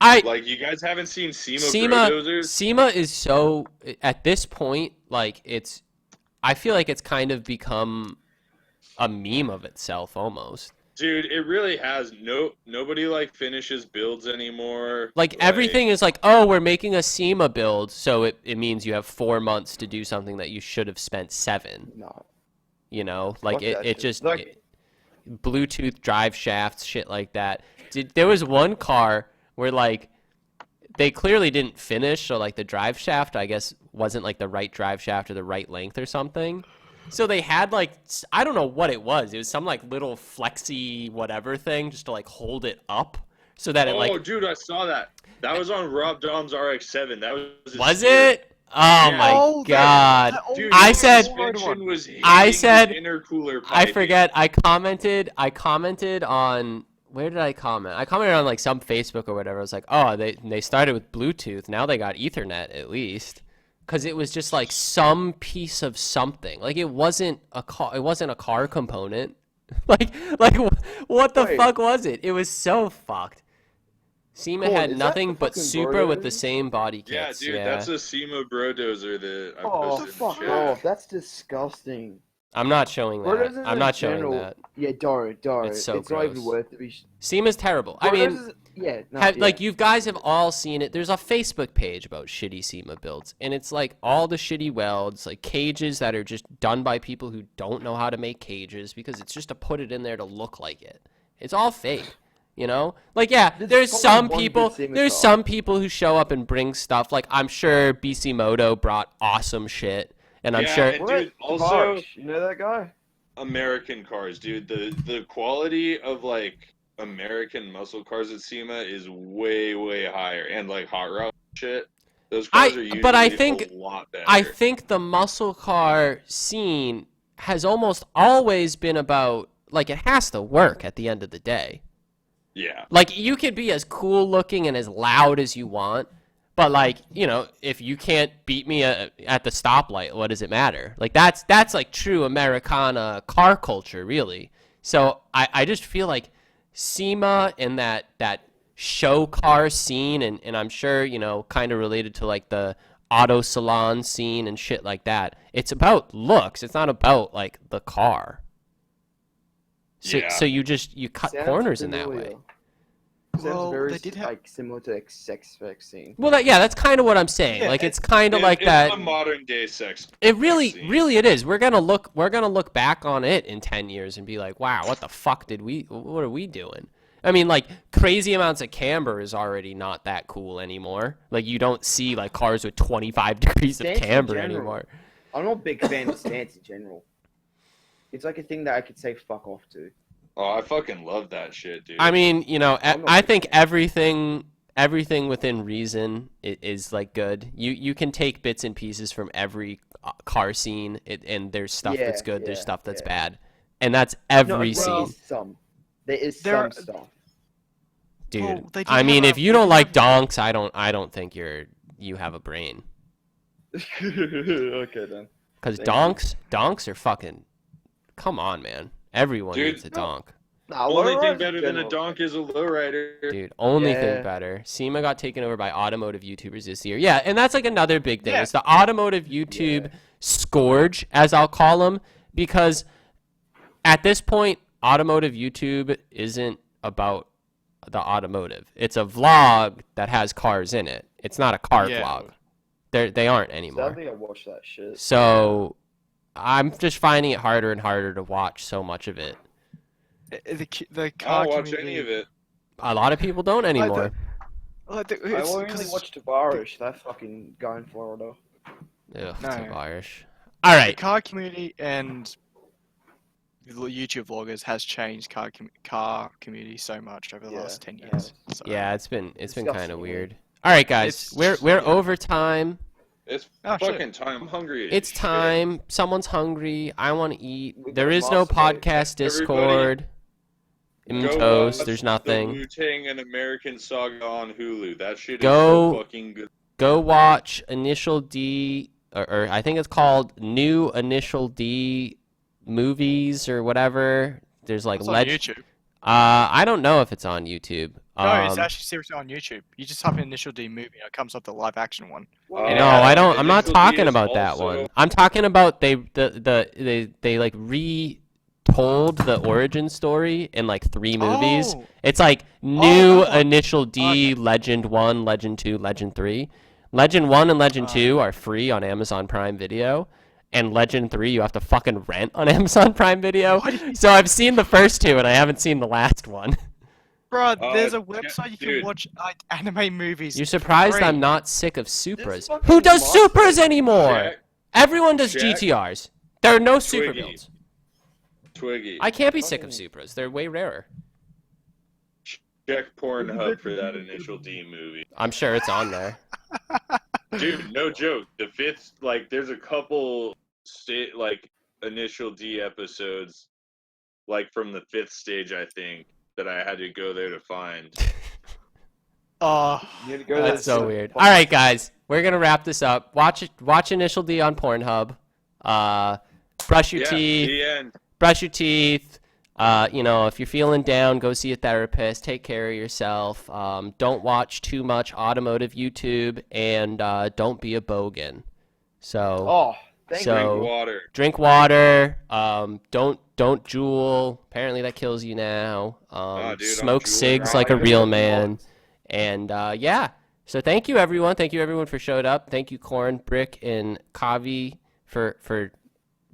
Like, you guys haven't seen SEMA SEMA Brodozers? SEMA is so at this point, like I feel like it's kind of become a meme of itself almost. Dude, it really has. Nobody like finishes builds anymore. Like everything is like, oh, we're making a SEMA build, so it means you have 4 months to do something that you should have spent 7. No. You know, like Fuck that it shit. just Like- Bluetooth drive shafts, shit like that. There was one car where like they clearly didn't finish, so like the drive shaft, I guess, wasn't like the right drive shaft or the right length or something. So they had like, I don't know what it was. It was some like little flexi whatever thing just to like hold it up so that it like. Dude, I saw that. That was on Rob Dom's RX-7. That was. his Was steer. it? Oh Yeah. my Oh, god. Dude, I the said- suspension was I hitting said- the intercooler I piping. forget. I commented on, where did I comment? I commented on like some Facebook or whatever. I was like, oh, they started with Bluetooth. Now they got Ethernet at least. Because it was just like some piece of something. Like it wasn't a car component. like what the Wait. fuck was it? It was so fucked. SEMA Cool, had is that nothing the but fucking Supra with Brodo? the same body Yeah, kits. dude, that's a SEMA Brodozer that I Oh, posted in the fuck chat. off. That's disgusting. I'm not showing that. Brodos I'm in not showing general- that. Yeah, don't. It's so It's not even gross. worth it. SEMA's terrible. I mean, yeah, no, have, yeah. like you guys have all seen it. There's a Facebook page about shitty SEMA builds, and it's like all the shitty welds, like cages that are just done by people who don't know how to make cages because it's just to put it in there to look like it. It's all fake, you know. Like yeah, there's probably some one good people. SEMA There's car. some people who show up and bring stuff. Like I'm sure BC Moto brought awesome shit, and I'm Yeah, sure. and- What? Dude, also- Harsh, you know that guy? American cars, dude. The quality of like American muscle cars at SEMA is way higher, and like hot rod shit. Those cars are usually but I think- a lot better. I think the muscle car scene has almost always been about like it has to work at the end of the day. Yeah. Like you could be as cool looking and as loud as you want, but like, you know, if you can't beat me at the stoplight, what does it matter? Like that's like true Americana car culture, really. So I just feel like SEMA and that show car scene, and I'm sure, you know, kind of related to like the auto salon scene and shit like that. It's about looks. It's not about like the car. So, Yeah. so you cut Sounds corners in that familiar. way. Sounds Well, very they did have- like similar to sex vaccine. Well, that's kind of what I'm saying. Yeah, Like it's kind of like it's that. the modern day sex. It really, vaccine. really, it is. We're gonna look back on it in 10 years and be like, wow, what the fuck what are we doing? I mean, like crazy amounts of camber is already not that cool anymore. Like you don't see like cars with 25 degrees of Stance in camber general. anymore. I'm not a big fan of stance in general. It's like a thing that I could say fuck off to. Oh, I fucking love that shit, dude. I mean, you know, I'm not I big think fan. everything within reason is like good. You can take bits and pieces from every car scene, and there's stuff Yeah, that's good, there's yeah, stuff that's yeah. bad, and that's every No, scene. there is some. There is There some are- stuff. Dude, Well, they did I mean, have if a- you they don't did like have- donks, I don't think you have a brain. Okay then. Because Thank you. donks are fucking. Come on, man. Everyone Dude, needs a no. donk. Nah, only lowriders thing in better than a general. donk is a lowrider. Dude, only thing Yeah. better. SEMA got taken over by automotive YouTubers this year. Yeah, and that's like another big thing. Yeah. It's the automotive YouTube scourge, as I'll call them, because at this point, automotive YouTube isn't about the automotive. It's a vlog that has cars in it. It's not a car Yeah. vlog. They aren't anymore. Sadly, I watched that shit. So I'm just finding it harder and harder to watch so much of it. The I car don't watch community, any of it. A lot of people don't anymore. I only because watched Tavares. That fucking guy in Florida. Ugh, No. it's Irish. All the right. car community and the YouTube vloggers has changed car community so much over the Yeah, last 10 yeah. years. So, Yeah, it's been kind of Disgusting, weird. All right, guys, It's- we're yeah. over time. It's Oh, shit. fucking time. I'm hungry. as It's shit. time. Someone's hungry. I want to eat. We There got is no masturbate. podcast Everybody, Discord. Go Toast. watch There's The nothing. Wu-Tang and American Saga on Hulu. That shit is Go- so fucking good. go watch Initial D, or I think it's called New Initial D Movies or whatever. There's like It's on YouTube. I don't know if it's on YouTube. No, it's actually seriously on YouTube. You just type in Initial D movie, and it comes up the live action one. No, I don't. I'm not Initial D talking is about that also- one. I'm talking about they like retold the origin story in like 3 movies. Oh. It's like New that one. Initial D, Legend 1, Legend 2, Legend 3. Legend 1 and Legend 2 are free on Amazon Prime Video, and Legend 3 you have to fucking rent on Amazon Prime Video. So I've seen the first 2 and I haven't seen the last one. Bro, Oh, there's a yeah, website you can dude. watch anime movies. You're surprised free. I'm not sick of Supras. fucking Who does monster. Supras anymore? Jack, Everyone does Jack. GTRs. There are no super Twiggy. builds. Twiggy. I can't be sick of Supras. They're way rarer. Check Pornhub for that Initial D movie. I'm sure it's on there. Dude, no joke. The 5th, like, there's a couple Initial D episodes, like from the 5th stage, I think, that I had to go there to find. Oh, You gotta go to That's this, so weird. All right, guys, we're gonna wrap this up. Watch Initial D on Pornhub. Brush your Yeah, teeth. the end. Brush your teeth. If you're feeling down, go see a therapist. Take care of yourself. Don't watch too much automotive YouTube, and don't be a bogan. So Oh, thank So- Drink water. drink water. Don't jewel. Apparently that kills you now. Dude, I'm Smoke juuling cigs right like a now. real man. And yeah. So thank you everyone. Thank you everyone for showing up. Thank you Corn, Brick, and Kavi for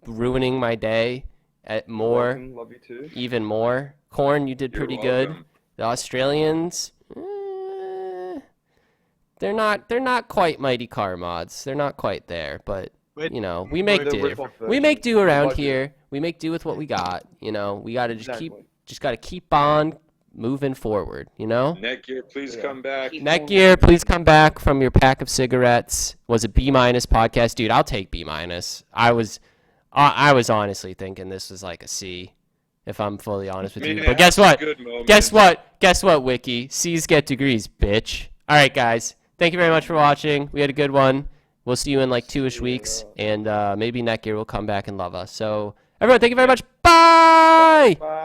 ruining my day at more. Welcome, love you too. Even more. Corn, you did You're pretty good. welcome. The Australians, they're not quite mighty car mods. They're not quite there, but Wait, we make The do. rip-off We make do around Budget. here. We make do with what we got. We gotta Exactly. just gotta keep on moving forward. Netgear, please Yeah. come back. Netgear, please come back from your pack of cigarettes. Was a B- podcast, dude? I'll take B-. I was honestly thinking this was like a C, if I'm fully honest with I mean, you. it But guess has what? good moments. Guess what, Wiki? C's get degrees, bitch. All right, guys. Thank you very much for watching. We had a good one. We'll see you in like 2-ish weeks, and maybe Netgear will come back and love us. So, everyone, thank you very much. Bye. Bye.